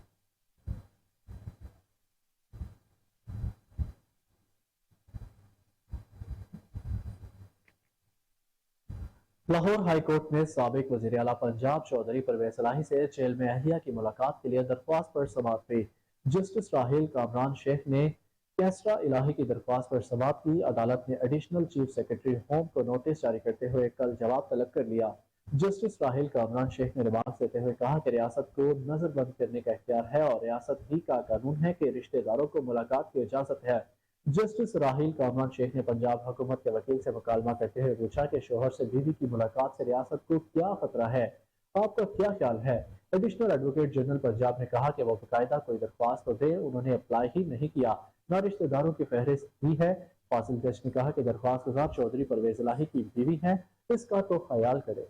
[SPEAKER 1] लाहौर हाई कोर्ट ने साबिक वज़ीर आला पंजाब चौधरी परवेज इलाही से जेल में अहलिया की मुलाकात के लिए दरख्वास्त पर समाअत हुई। जस्टिस राहिल कामरान शेख ने कैसरा इलाही की दरख्वास्त पर समाअत की। अदालत ने एडिशनल चीफ सेक्रेटरी होम को नोटिस जारी करते हुए कल जवाब तलब कर लिया। जस्टिस राहिल कामरान शेख ने रिमार्क देते हुए कहा कि रियासत को नजरबंद करने का इख्तियार है और रियासत ही का कानून है कि रिश्तेदारों को मुलाकात की इजाजत है। जस्टिस राहिल कामरान शेख ने पंजाब हुकूमत के वकील से मुकालमा करते हुए पूछा कि शोहर से बीवी की मुलाकात से रियासत को क्या खतरा है, आपका क्या ख्याल है। एडिशनल एडवोकेट जनरल पंजाब ने कहा कि वो बाकायदा कोई दरख्वास्त तो दे, उन्होंने अप्लाई ही नहीं किया, न रिश्तेदारों की फहरिस्त ही है। फासिल जज ने कहा कि दरख्वास्त गुजार चौधरी परवेज इलाही की बीवी है, इसका तो ख्याल करे।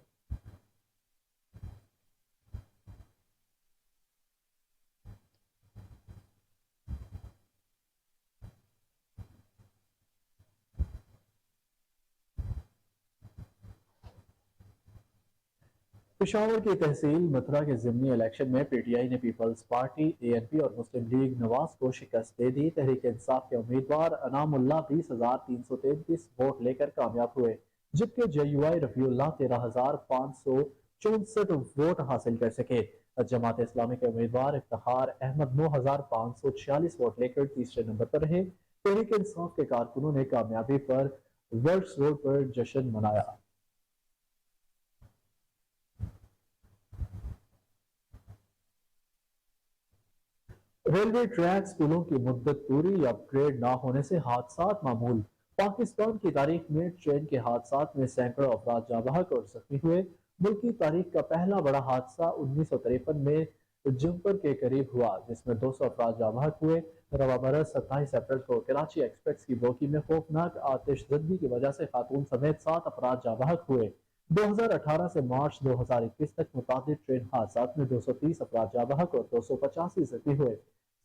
[SPEAKER 1] पेशावर की तहसील मथुरा के ज़िमनी इलेक्शन में पीटीआई ने पीपल्स पार्टी, ANP और मुस्लिम लीग नवाज को शिकस्त दे दी। तहरीक इंसाफ के उम्मीदवार अनामुल्लाह 20,333 वोट लेकर कामयाब हुए, जबकि JUI रफीउल्लाह 13,564 वोट हासिल कर सके। जमात इस्लामी के उम्मीदवार इफ्तिखार अहमद 9,546 वोट लेकर तीसरे नंबर पर रहे। तहरीक इंसाफ के कारकुनों ने कामयाबी पर वर्क्स रोड पर जश्न मनाया। रेलवे ट्रैक स्कूलों की मुद्दत पूरी या अपग्रेड ना होने से हादसात मामूल। पाकिस्तान की तारीख में ट्रेन के हादसात में सैकड़ों अफराद जाँ बहक और जख्मी हुए। मुल्क की तारीख का पहला बड़ा हादसा 1953 में जम्पर के करीब हुआ, जिसमें 200 अफराद जाँ बहक हुए। रवा बरस 27 अप्रैल को कराची एक्सप्रेस की बोगी में खौफनाक आतिशज़दी की वजह से खातून समेत 7 अफराद जाँ बहक हुए। 2018 से मार्च 2021 तक मुताबिक ट्रेन हादसात में 230 अफराद जाँ बहक और 285 जख्मी हुए।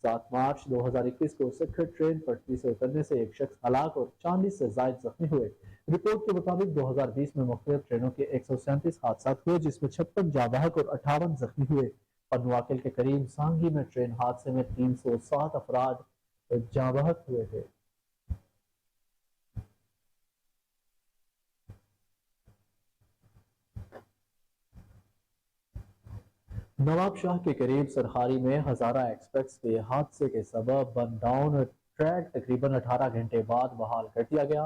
[SPEAKER 1] 7 मार्च 2021 को सिखर ट्रेन पटरी से उतरने से एक शख्स हलाक और 40 से जायद जख्मी हुए। रिपोर्ट के मुताबिक 2020 में मुख्तलिफ ट्रेनों के 137 हादसा हुए, जिसमें 56 जाँ बहक और 58 जख्मी हुए। पनुआकिल के करीब सांगी में ट्रेन हादसे में 307 अफराद जाँ बहक हुए थे। नवाब शाह के करीब सरहारी में हजारा एक्सप्रेस के हादसे के सबब बन डाउन ट्रैक तकरीबन 18 घंटे बाद बहाल कर दिया गया।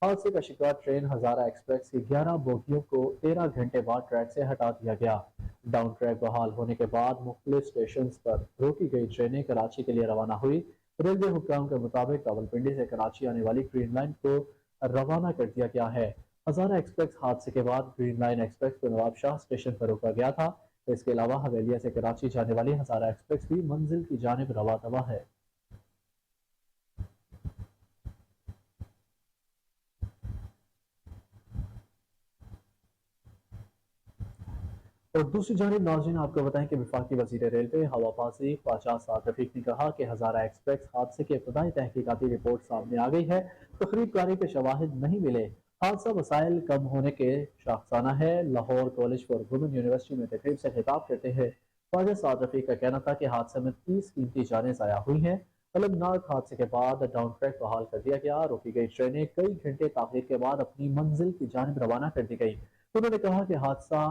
[SPEAKER 1] हादसे का शिकार ट्रेन हजारा एक्सप्रेस की 11 बोगियों को 13 घंटे बाद ट्रैक से हटा दिया गया। डाउन ट्रैक बहाल होने के बाद मुख्तलिफ स्टेशन पर रोकी गई ट्रेनें कराची के लिए रवाना हुई। रेलवे हुक्काम के मुताबिक रावलपिंडी से कराची आने वाली ग्रीन लाइन को रवाना कर दिया गया है। हजारा एक्सप्रेस हादसे के बाद ग्रीन लाइन एक्सप्रेस को नवाब शाह स्टेशन पर रोका गया था। इसके अलावा हवेलिया से कराची जाने वाली हजारा एक्सप्रेस भी मंजिल की जानिब रवा दवा है। और दूसरी जानिब नाज़रीन आपको बताएं कि वफाकी वज़ीर रेलवे हवाबाजी ख्वाजा साद रफीक ने कहा कि हजारा एक्सप्रेस हादसे की इब्तदाई तहकीकाती रिपोर्ट सामने आ गई है। तखरीबकारी के शवाहिद नहीं मिले। हादसा वसाइल कम होने के शाखसाना है। Lahore college for women university में तकरीब से खिताब करते हैं ख्वाजा साद रफीक का कहना था कि हादसे में 30 कीमती जानें ज़ाया हुई हैं। अलमनाक हादसे के बाद डाउन ट्रैक बहाल कर दिया गया। रोकी गई ट्रेनें कई घंटे ताख़ीर के बाद अपनी मंजिल की जानिब रवाना कर दी गई। उन्होंने कहा कि हादसा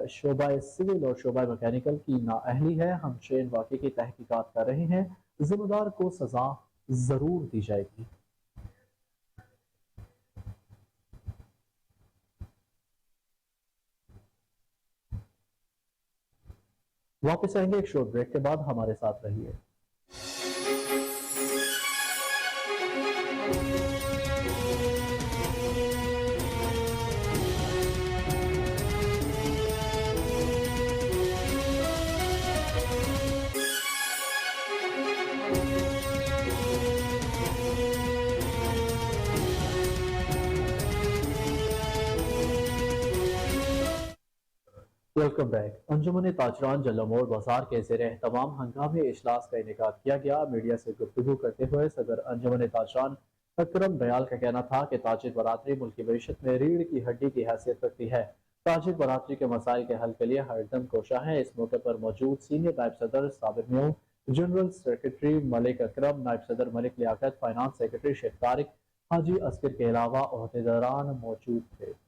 [SPEAKER 1] शोबा सिविल और शोबा मैकेनिकल की नाअहली है। हम ट्रेन वाक़े की तहकीकात कर रहे हैं। जिम्मेदार को सजा जरूर दी जाएगी। वापस आएंगे एक शॉर्ट ब्रेक के बाद, हमारे साथ रहिए। Welcome back. अंजुमन ताजरान जल्लमोड़ बाजार के ज़ेर एहतमाम हंगामी इजलास का इनेकाद किया गया। मीडिया से गुफ्तगू करते हुए सदर अंजुमन ताजरान अकरम दयाल का कहना था कि ताजिर बरादरी मुल्क की मईशत में रीढ़ की हड्डी की हैसियत रखती है। ताजिर बरादरी के मसाइल के हल के लिए हरदम कोशा है। इस मौके पर मौजूद सीनियर नायब सदर साबिर म्यूं, जनरल सेक्रेटरी मलिक अकरम, नायब सदर मलिक लियाकत, फाइनेंस सेक्रेटरी शेख तारिक, हाजी अस्कर के अलावा ओहदेदारान मौजूद थे।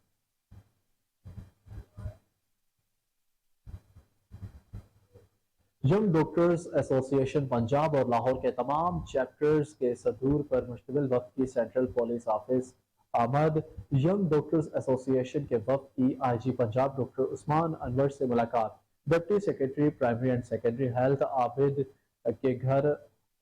[SPEAKER 1] यंग डॉक्टर्स एसोसिएशन पंजाब और लाहौर के तमाम चैप्टर्स के सदूर पर मुश्तमिल वक्त की सेंट्रल पुलिस ऑफिस आमद। यंग डॉक्टर्स एसोसिएशन के वक्त की आईजी पंजाब डॉक्टर उस्मान अनवर से मुलाकात। Deputy secretary primary and secondary health Abid के घर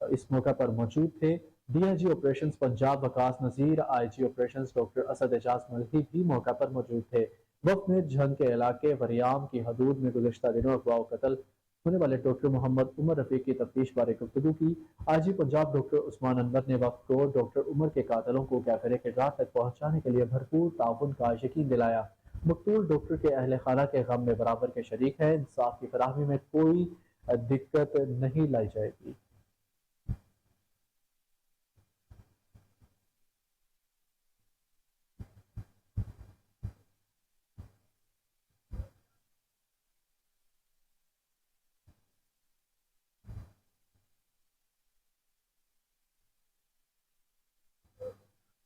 [SPEAKER 1] इस मौके पर मौजूद थे। DIG operations Punjab Waqas Nazir, IG operations doctor Asad Ejaz Malhi भी मौके पर मौजूद थे। वक्त में झंग के इलाके वरियाम की हदूद में गुज़श्ता दिनों अगवा कत्ल होने वाले डॉक्टर मोहम्मद उमर रफीक की तफ्तीश बारे गुफ्तगू की। आईजी पंजाब डॉक्टर उस्मान अनवर ने वक्त को डॉक्टर उमर के कातलों को कैफरे के राह तक पहुंचाने के लिए भरपूर ताउन का यकीन दिलाया। मकतूल डॉक्टर के अहल खाना के गम में बराबर के शरीक है। इंसाफ की फराहमी में कोई दिक्कत नहीं लाई जाएगी।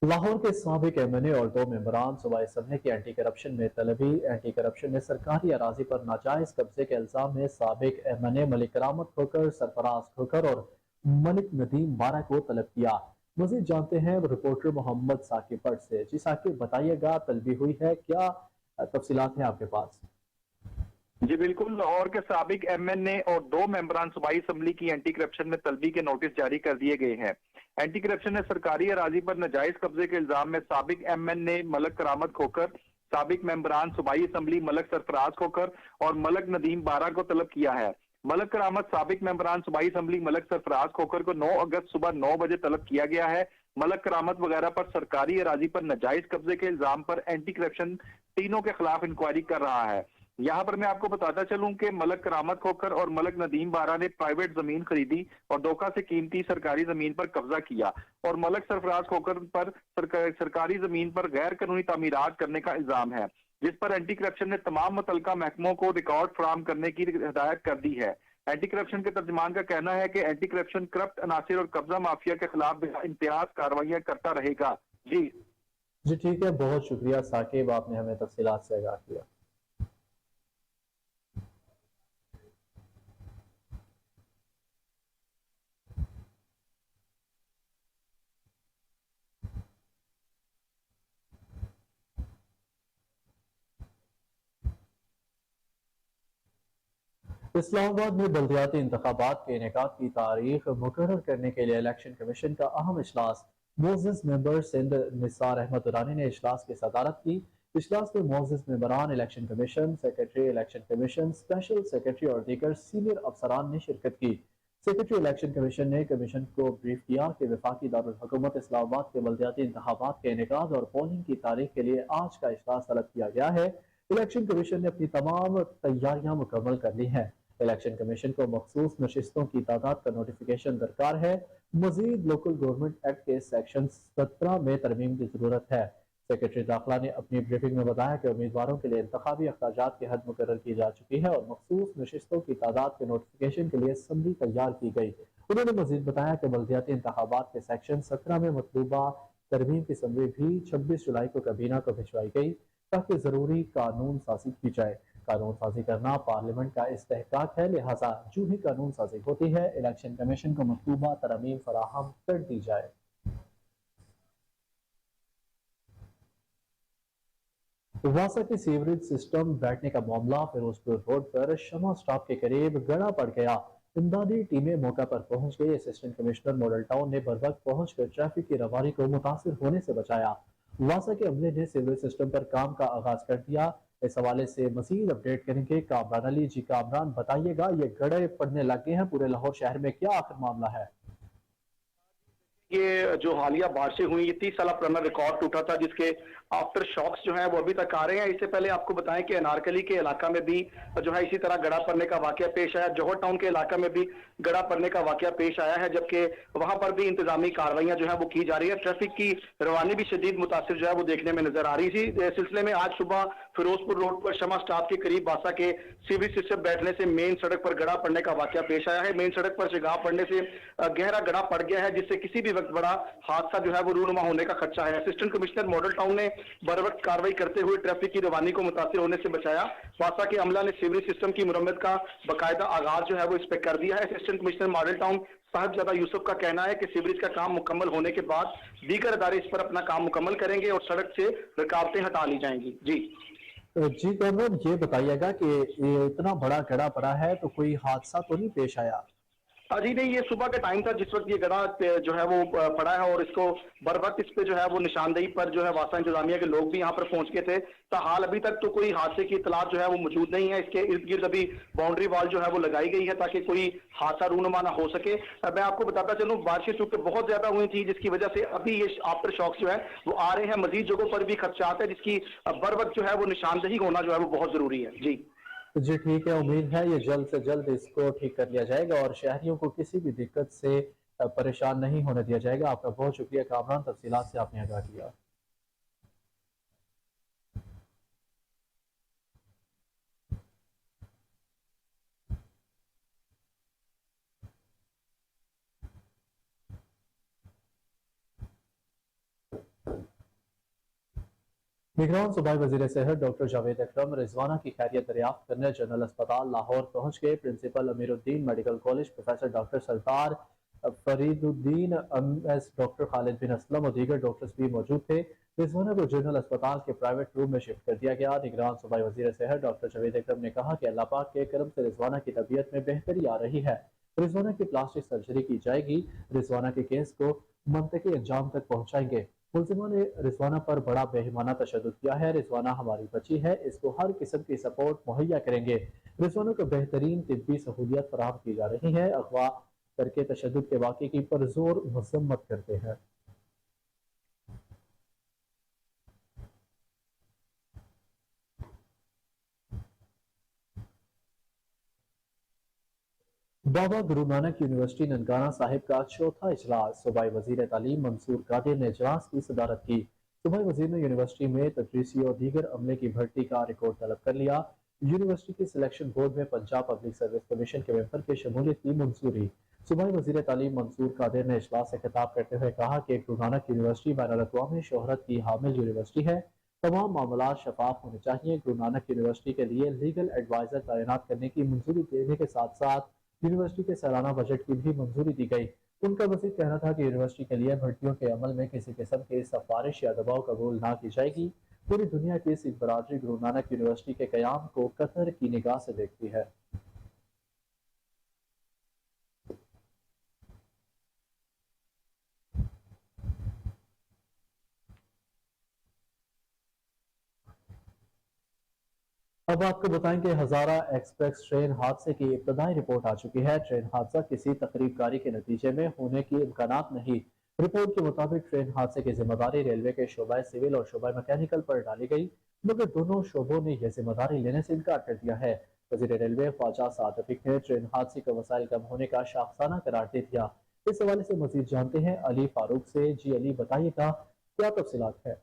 [SPEAKER 1] लाहौर के साबिक एमएनए और 2 मेंबरान सूबाई असम्बली की एंटी करप्शन में तलबी। एंटी करप्शन में सरकारी अराजी पर नाजायज कब्जे के इल्जाम में साबिक एमएनए मलिक करामत खोकर, सरफराज खोकर और मलिक नदीम बारा को तलब किया। मजीद जानते हैं रिपोर्टर मोहम्मद साकिब पट से। जी साकिब बताइएगा, तलबी हुई है, क्या तफसीलात हैं आपके पास?
[SPEAKER 3] जी बिल्कुल, लाहौर के साबिक एमएनए और 2 मेंबरान सूबाई असम्बली की एंटी करप्शन में तलबी के नोटिस जारी कर दिए गए हैं। एंटी करप्शन में सरकारी अराजी पर नाजायज कब्जे के इल्जाम में साबिक एमएनए मलिक करामत खोकर, साबिक मेंबरान सूबाई असम्बली मलक सरफराज खोखर और मलक नदीम बारा को तलब किया है। मलक करामत साबिक मेंबरान सूबाई असम्बली मलक सरफराज खोखर को 9 अगस्त सुबह 9 बजे तलब किया गया है। मलक करामत वगैरह पर सरकारी अराजी पर नाजायज कब्जे के इल्जाम पर एंटी करप्शन तीनों के खिलाफ इंक्वायरी कर रहा है। यहाँ पर मैं आपको बताता चलूं कि मलक करामत खोखर और मलक नदीम बारा ने प्राइवेट जमीन खरीदी और धोखा से कीमती सरकारी जमीन पर कब्जा किया और मलक सरफराज खोखर पर सरकारी जमीन पर गैर कानूनी तामीरात करने का इल्जाम है, जिस पर एंटी करप्शन ने तमाम मुतलका महकमों को रिकॉर्ड फराहम करने की हिदायत कर दी है। एंटी करप्शन के तर्जमान का कहना है कि एंटी करप्शन करप्ट अनासिर और कब्जा माफिया के खिलाफ इम्तियाज कार्रवाइयां करता रहेगा।
[SPEAKER 1] जी ठीक है, बहुत शुक्रिया साकिब, आपने हमें तफसीलात से आगाह किया। इस्लामाबाद में बल्दियाती इंतखाबात के इनेकाद की तारीख मुकर्रर करने के लिए इलेक्शन कमीशन का अहम इजलास मोअज़्ज़िज़ मेंबर सिंध निसार अहमद दुरानी ने इजलास की सदारत की। इजलास में मोअज़्ज़िज़ मेंबरान election commission, secretary election commission, special secretary और दीगर सीनियर अफसरान ने शिरकत की। सेक्रेटरी इलेक्शन कमीशन ने कमीशन को ब्रीफ किया कि वफाकी दारुल हुकूमत इस्लामाबाद के बल्दियाती इंतखाबात के इनेकाद और पोलिंग की तारीख के लिए आज का इजलास तलब किया गया है। इलेक्शन कमीशन ने अपनी तमाम तैयारियां मुकम्मल कर ली हैं। इलेक्शन कमीशन को मखसूस नशिस्तों की तादाद का नोटिफिकेशन दरकार है। मजीद लोकल गवर्नमेंट एक्ट के सेक्शन 17 में तरमीम की जरूरत है। सेक्रेटरी दाखिला ने अपनी ब्रीफिंग में बताया कि उम्मीदवारों के लिए इंतखाबी अखराजात की हद मुकर्रर की जा चुकी है और मखसूस नशिस्तों की तादाद के नोटिफिकेशन के लिए असम्बली तैयार की गई। उन्होंने मजीद बताया कि बल्दियाती इंतखाबात के सेक्शन 17 में मतलूबा तरमीम की असम्बली भी 26 जुलाई को काबीना को भिजवाई गई ताकि जरूरी कानून साजी की जाए। कानून साजी करना पार्लियामेंट का इस्तेहकाक है, लिहाजा जो ही कानून साजी होती है इलेक्शन कमीशन को मतलूबा तरमीम फराहम कर दी जाए। वासा के सीवरेज सिस्टम बैठने का मामला फिरोजपुर रोड पर शमा स्टॉप के करीब गड़ा पड़ गया। इमदादी टीमें मौका पर पहुंच गई। असिस्टेंट कमिश्नर मॉडल टाउन ने बर वक्त पहुंचकर ट्रैफिक की रवानी को मुतासिर होने से बचाया। वासा के अमले ने सीवरेज सिस्टम पर काम का आगाज कर दिया। इस हवाले से मजीद अपडेट करेंगे कामरान अली। जी कामरान, बताइएगा, ये गड़े पड़ने लग गए हैं पूरे लाहौर शहर में, क्या आखिर मामला है?
[SPEAKER 4] ये जो हालिया बारिशें हुई, ये 30 साल पुराना रिकॉर्ड टूटा था जिसके आफ्टर शॉक्स जो है वो अभी तक आ रहे हैं। इससे पहले आपको बताएं कि अनारकली के इलाका में भी जो है इसी तरह गड़ा पड़ने का वाकया पेश आया। जौहर टाउन के इलाका में भी गड़ा पड़ने का वाकया पेश आया है, जबकि वहां पर भी इंतजामी कार्रवाइयां जो है वो की जा रही है। ट्रैफिक की रवानी भी शदीद मुतासिर जो है वो देखने में नजर आ रही थी। इस सिलसिले में आज सुबह फिरोजपुर रोड पर शमा स्टाफ के करीब बासा के सीवरेज सिस्टम बैठने से मेन सड़क पर गड़ा पड़ने का वाकया पेश आया है। मेन सड़क पर जगह पड़ने से गहरा गड़ा पड़ गया है, जिससे किसी भी वक्त बड़ा हादसा जो है वो रूनुमा होने का खदशा है। असिस्टेंट कमिश्नर मॉडल टाउन ने बर वक्त कार्रवाई करते हुए ट्रैफिक की रवानी को मुतासिर होने से बचाया। वासा के अमला ने सीवरेज सिस्टम की मुरम्मत का बाकायदा आगाज जो है वो इस पर कर दिया है। Assistant commissioner model town Sahibzada Yusuf का कहना है कि सीवरेज का काम मुकम्मल होने के बाद दीगर अदारे इस पर अपना काम मुकम्मल करेंगे और सड़क से रुकावटें हटा ली जाएंगी।
[SPEAKER 1] जी कैमरन, ये बताइएगा कि ये इतना बड़ा गड़ा पड़ा है तो कोई हादसा तो नहीं पेश आया?
[SPEAKER 4] जी नहीं, ये सुबह का टाइम था जिस वक्त ये गड़ा जो है वो पड़ा है और इसको बर वक्त इस पे जो है वो निशानदेही पर जो है वासा इंतजामिया के लोग भी यहाँ पर पहुंच गए थे। ताहाल अभी तक तो कोई हादसे की इतलात जो है वो मौजूद नहीं है। इसके इर्द गिर्द अभी बाउंड्री वॉल जो है वो लगाई गई है ताकि कोई हादसा रूनुमा ना हो सके। मैं आपको बताता चलूँ, बारिशें चूंकि बहुत ज्यादा हुई थी जिसकी वजह से अभी ये आफ्टर शॉक्स जो है वो आ रहे हैं। मजीद जगहों पर भी खदशात है जिसकी बर वक्त जो है वो निशानदेही होना जो है वो बहुत जरूरी है।
[SPEAKER 1] जी ठीक है, उम्मीद है ये जल्द से जल्द इसको ठीक कर लिया जाएगा और शहरियों को किसी भी दिक्कत से परेशान नहीं होने दिया जाएगा। आपका बहुत शुक्रिया कामरान, तफसीलात से आपने आगाह किया। निगरान सूबाई वजीर सेहत डॉक्टर जावेद अकरम रिजवाना की खैरियत दरियाफ्त करने जनरल अस्पताल लाहौर पहुंच गए। Principal Amiruddin medical college professor doctor Sardar Fariduddin, MS doctor Khalid bin Aslam और दीगर डॉक्टर्स भी मौजूद थे। रिजवाना को जनरल अस्पताल के प्राइवेट रूम में शिफ्ट कर दिया गया। निगरान सूबाई वजीर सेहत डॉक्टर जावेद अकरम ने कहा कि अल्लाह पाक के करम से रिजवाना की तबीयत में बेहतरी आ रही है। रिजवाना की प्लास्टिक सर्जरी की जाएगी। रिजवाना के केस को मंतकी अंजाम तक पहुंचाएंगे। मुलजिमा ने रिजवाना पर बड़ा बेईमाना तशद्दुद किया है। रिजवाना हमारी बच्ची है, इसको हर किस्म की सपोर्ट मुहैया करेंगे। रिजवाना को बेहतरीन तिब्बी सहूलियत फराहम की जा रही है। अगवा करके तशद्दुद के वाक़े की पुरजोर मजम्मत करते हैं। बाबा गुरु नानक यूनिवर्सिटी ननकाना साहिब का चौथा इजलास सूबाई वजीर तालीम मंसूर कादिर ने इजलास की सदारत की। सूबाई वजीर ने यूनिवर्सिटी में तदरीसी और दीगर अमले की भर्ती का रिकॉर्ड तलब कर लिया। यूनिवर्सिटी के सिलेक्शन बोर्ड में पंजाब पब्लिक सर्विस कमीशन के मेंबर की शमूलियत की मंजूरी। सूबाई वजीर तालीम मंसूर कादिर ने इजलास से खिताब करते हुए कहा कि गुरु नानक यूनिवर्सिटी बैनुल-अक़वामी शोहरत की हामिल यूनिवर्सिटी है। तमाम मामला शफाफ होने चाहिए। गुरु नानक यूनिवर्सिटी के लिए लीगल एडवाइजर तैनात करने की मंजूरी देने के साथ साथ यूनिवर्सिटी के सालाना बजट की भी मंजूरी दी गई। उनका मज़ीद कहना था कि यूनिवर्सिटी के लिए भर्तियों के अमल में किसी किस्म की सिफारिश या दबाव कबूल ना की जाएगी। पूरी दुनिया की सिख बरादरी गुरु नानक यूनिवर्सिटी के क़याम को कतर की निगाह से देखती है। अब आपको बताएं कि हजारा एक्सप्रेस ट्रेन हादसे की इब्तदाई रिपोर्ट आ चुकी है। ट्रेन हादसा किसी तकरीबकारी के नतीजे में होने की इम्कानात नहीं। रिपोर्ट के मुताबिक ट्रेन हादसे की जिम्मेदारी रेलवे के शोबा सिविल और शोबा मैकेनिकल पर डाली गई, मगर दोनों शोबों ने यह जिम्मेदारी लेने से इनकार कर दिया है। वजीर रेलवे ख्वाजा साद रफीक ने ट्रेन हादसे का वसाइल कम होने का शाखसाना करार दे दिया। इस हवाले से मजीद जानते हैं अली फारूक से। जी अली, बताइएगा क्या तफसीलात है?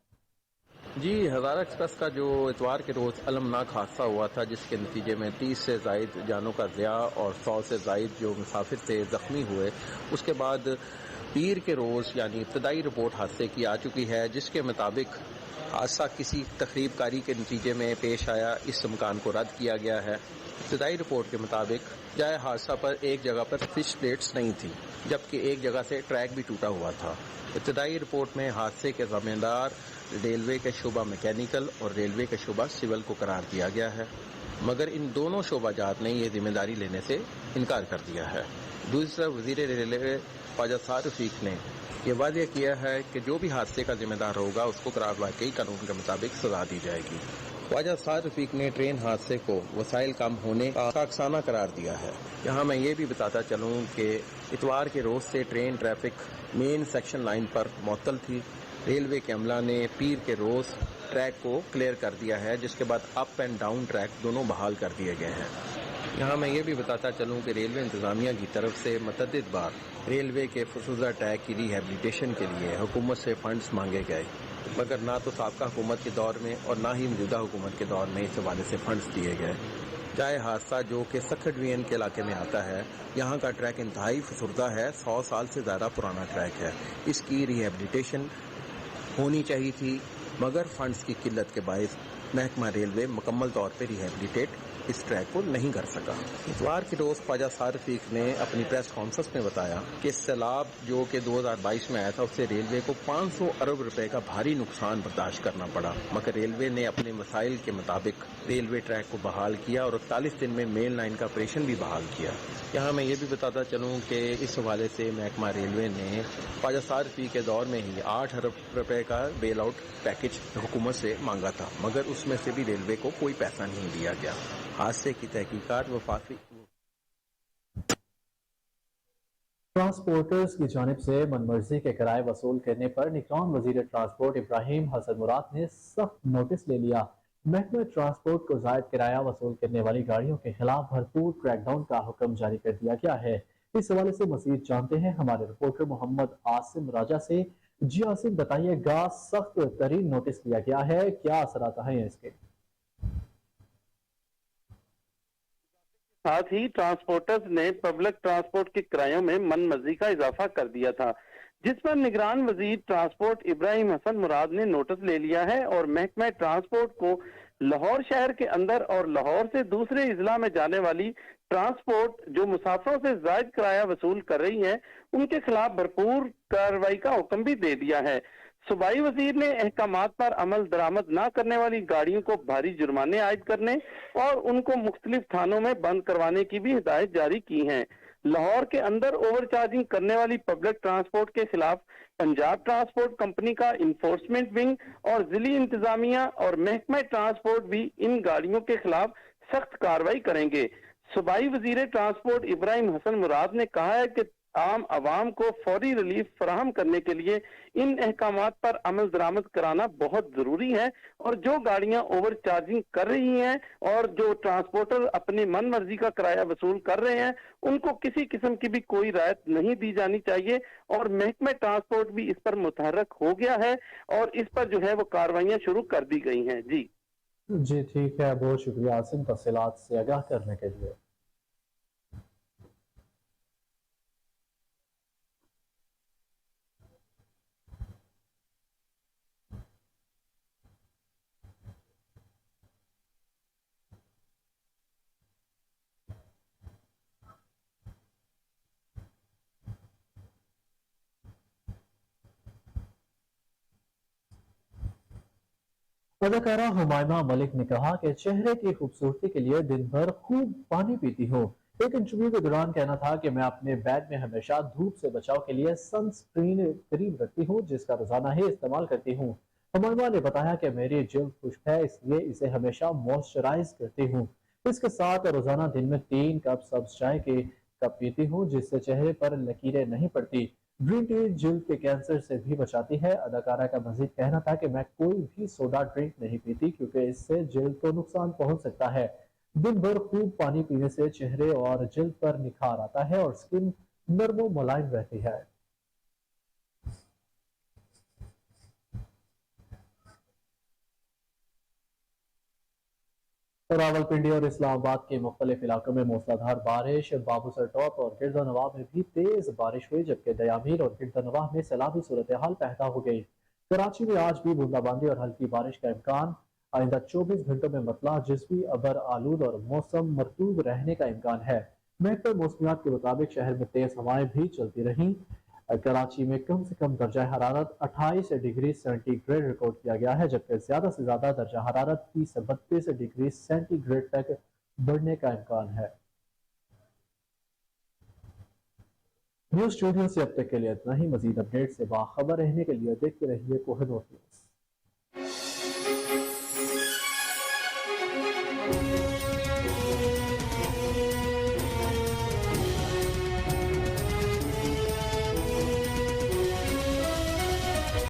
[SPEAKER 5] जी, हज़ारा एक्सप्रेस का जो इतवार के रोज़ अलमनाक हादसा हुआ था, जिसके नतीजे में 30 से ज़ायद जानों का ज़िया और 100 से ज़ायद जो मुसाफिर थे ज़ख्मी हुए, उसके बाद पीर के रोज़ यानी इब्तदाई रिपोर्ट हादसे की आ चुकी है, जिसके मुताबिक हादसा किसी तकरीबकारी के नतीजे में पेश आया। इस इम्कान को रद्द किया गया है। इब्तदाई रिपोर्ट के मुताबिक जाए हादसा पर एक जगह पर फिश प्लेट्स नहीं थी, जबकि एक जगह से ट्रैक भी टूटा हुआ था। इब्तदाई रिपोर्ट में हादसे के ज़िम्मेदार रेलवे के शोबा मैकेनिकल और रेलवे के शोबा सिविल को करार दिया गया है, मगर इन दोनों शोबाजात ने यह जिम्मेदारी लेने से इनकार कर दिया है। दूसरा, वजीर रेलवे ख्वाजा साद रफीक ने यह वादे किया है कि जो भी हादसे का जिम्मेदार होगा उसको करार वाकई कानून के मुताबिक सजा दी जाएगी। ख्वाजा साद रफीक ने ट्रेन हादसे को वसाइल कम होने का शाखसाना करार दिया है। यहाँ मैं ये भी बताता चलूँ कि इतवार के रोज से train traffic main section line पर मुअत्तल थी। रेलवे के अमला ने पीर के रोज ट्रैक को क्लियर कर दिया है, जिसके बाद अप एंड डाउन ट्रैक दोनों बहाल कर दिए गए हैं। यहाँ मैं ये भी बताता चलूँ कि रेलवे इंतजामिया की तरफ से मुतअद्दिद बार रेलवे के फसूदा ट्रैक की रिहेबिलिटेशन के लिए हुकूमत से फंड्स मांगे गए, मगर ना तो साबका हुकूमत के दौर में और ना ही मौजूदा हुकूमत के दौर में इस हवाले से फंड्स दिए गए। चाहे हादसा जो कि सखट वीएन के इलाके में आता है, यहाँ का ट्रैक इंतहाई फसुर्दा है, 100 साल से ज़्यादा पुराना ट्रैक है। इसकी रिहेबिलिटेशन होनी चाहिए थी, मगर फंड्स की किल्लत के बायस महकमा रेलवे मुकम्मल तौर पर रिहेबिलिटेट इस ट्रैक को नहीं कर सका। इतवार के रोज ख्वाजा साद रफीक ने अपनी प्रेस कॉन्फ्रेंस में बताया कि सैलाब जो कि 2022 में आया था, उससे रेलवे को 500 अरब रुपए का भारी नुकसान बर्दाश्त करना पड़ा, मगर रेलवे ने अपने मसाइल के मुताबिक रेलवे ट्रैक को बहाल किया और 41 दिन में मेन लाइन का ऑपरेशन भी बहाल किया। यहाँ मैं ये भी बताता चलूँ कि इस हवाले से महकमा रेलवे ने ख्वाजा साद रफीक के दौर में ही 8 अरब रुपए का बेल आउट पैकेज हुकूमत से मांगा था, मगर उसमें से भी रेलवे को कोई पैसा नहीं दिया गया। हादसे की तहकीकात वफाकी
[SPEAKER 1] ट्रांसपोर्टर्स की जानिब से मनमर्जी के किराए वसूल करने पर निगरान वजीर ट्रांसपोर्ट इब्राहिम हसन मुराद ने सख्त नोटिस ले लिया। महकमा ट्रांसपोर्ट को जायद किराया वसूल करने वाली गाड़ियों के खिलाफ भरपूर क्रैकडाउन का हुक्म जारी कर दिया गया है। इस हवाले से मजीद जानते हैं हमारे रिपोर्टर मोहम्मद आसिम राजा से। जी आसिम, बताइएगा, सख्त तरीन नोटिस लिया गया है, क्या असरात हैं इसके?
[SPEAKER 6] साथ ही ट्रांसपोर्टर्स ने पब्लिक ट्रांसपोर्ट के किरायों में मनमर्जी का इजाफा कर दिया था, जिस पर निगरान वजीर ट्रांसपोर्ट इब्राहिम हसन मुराद ने नोटिस ले लिया है और महकमा ट्रांसपोर्ट को लाहौर शहर के अंदर और लाहौर से दूसरे इजला में जाने वाली ट्रांसपोर्ट जो मुसाफिरों से जायद किराया वसूल कर रही है, उनके खिलाफ भरपूर कार्रवाई का हुक्म भी दे दिया है। सूबाई वजीर ने अहकामात पर अमल दरामद न करने वाली गाड़ियों को भारी जुर्माने आयद करने और उनको मुख्तलिफ थानों में बंद करवाने की भी हिदायत जारी की है। लाहौर के अंदर ओवर चार्जिंग करने वाली पब्लिक ट्रांसपोर्ट के खिलाफ पंजाब ट्रांसपोर्ट कंपनी का इन्फोर्समेंट विंग और जिली इंतजामिया और महकमा ट्रांसपोर्ट भी इन गाड़ियों के खिलाफ सख्त कार्रवाई करेंगे। सूबाई वजीर ट्रांसपोर्ट इब्राहिम हसन मुराद ने कहा है कि आम आवाम को फौरी रिलीफ फराहम करने के लिए इन अहकामात पर अमल दरामद कराना बहुत जरूरी है, और जो गाड़ियां ओवर चार्जिंग कर रही हैं और जो ट्रांसपोर्टर अपनी मन मर्जी का किराया वसूल कर रहे हैं उनको किसी किस्म की भी कोई राहत नहीं दी जानी चाहिए। और महकमा ट्रांसपोर्ट भी इस पर मुतहर्रक हो गया है और इस पर जो है वो कार्रवाइयां शुरू कर दी गई हैं।
[SPEAKER 1] जी ठीक है, बहुत शुक्रिया आसिम तफसीलात से आगाह करने के लिए। अदाकारा हुमायूमा मलिक ने कहा कि चेहरे की खूबसूरती के लिए दिन भर खूब पानी पीती हूँ। एक इंटरव्यू के दौरान कहना था कि मैं अपने बैग में हमेशा धूप से बचाव के लिए सनस्क्रीन क्रीम रखती हूँ, जिसका रोजाना ही इस्तेमाल करती हूँ। हुमायूमा ने बताया कि मेरी जिल्द खुश्क है, इसलिए इसे हमेशा मॉइस्चराइज करती हूँ। इसके साथ रोजाना दिन में 3 कप सब्ज चाय के कप पीती हूँ, जिससे चेहरे पर लकीरें नहीं पड़ती। ग्रीन टी जिल्द के कैंसर से भी बचाती है। अदाकारा का मजीद कहना था कि मैं कोई भी सोडा ड्रिंक नहीं पीती क्योंकि इससे जिल्द को नुकसान पहुंच सकता है। दिन भर खूब पानी पीने से चेहरे और जिल्द पर निखार आता है और स्किन नर्म मुलायम रहती है। रावलपिंडी और इस्लामाबाद के मुख्तलिफ इलाकों में मूसलाधार बारिश, बाबूसर टॉप और गिरदानवाब में भी तेज बारिश हुई, जबकि दयामीर और गिरदानवाब में सैलाबी सूरत हाल पैदा हो गई। कराची में आज भी बूंदाबांदी और हल्की बारिश का इम्कान। आइंदा 24 घंटों में मतला जिसवी अबर आलूद और मौसम मरतूब रहने का इम्कान है। महकमा मौसमियात के मुताबिक शहर में तेज हवाएं भी चलती रहीं। कराची में कम से कम दर्जा हरारत 28 डिग्री सेंटीग्रेड रिकॉर्ड किया गया है, जबकि ज्यादा से ज्यादा दर्जा हरारत 30 से 32 डिग्री सेंटीग्रेड तक बढ़ने का इम्कान है। न्यूज स्टूडियो से अब तक के लिए इतना ही। मजीद अपडेट से बाखबर रहने के लिए देखते रहिए कोहिनूर न्यूज।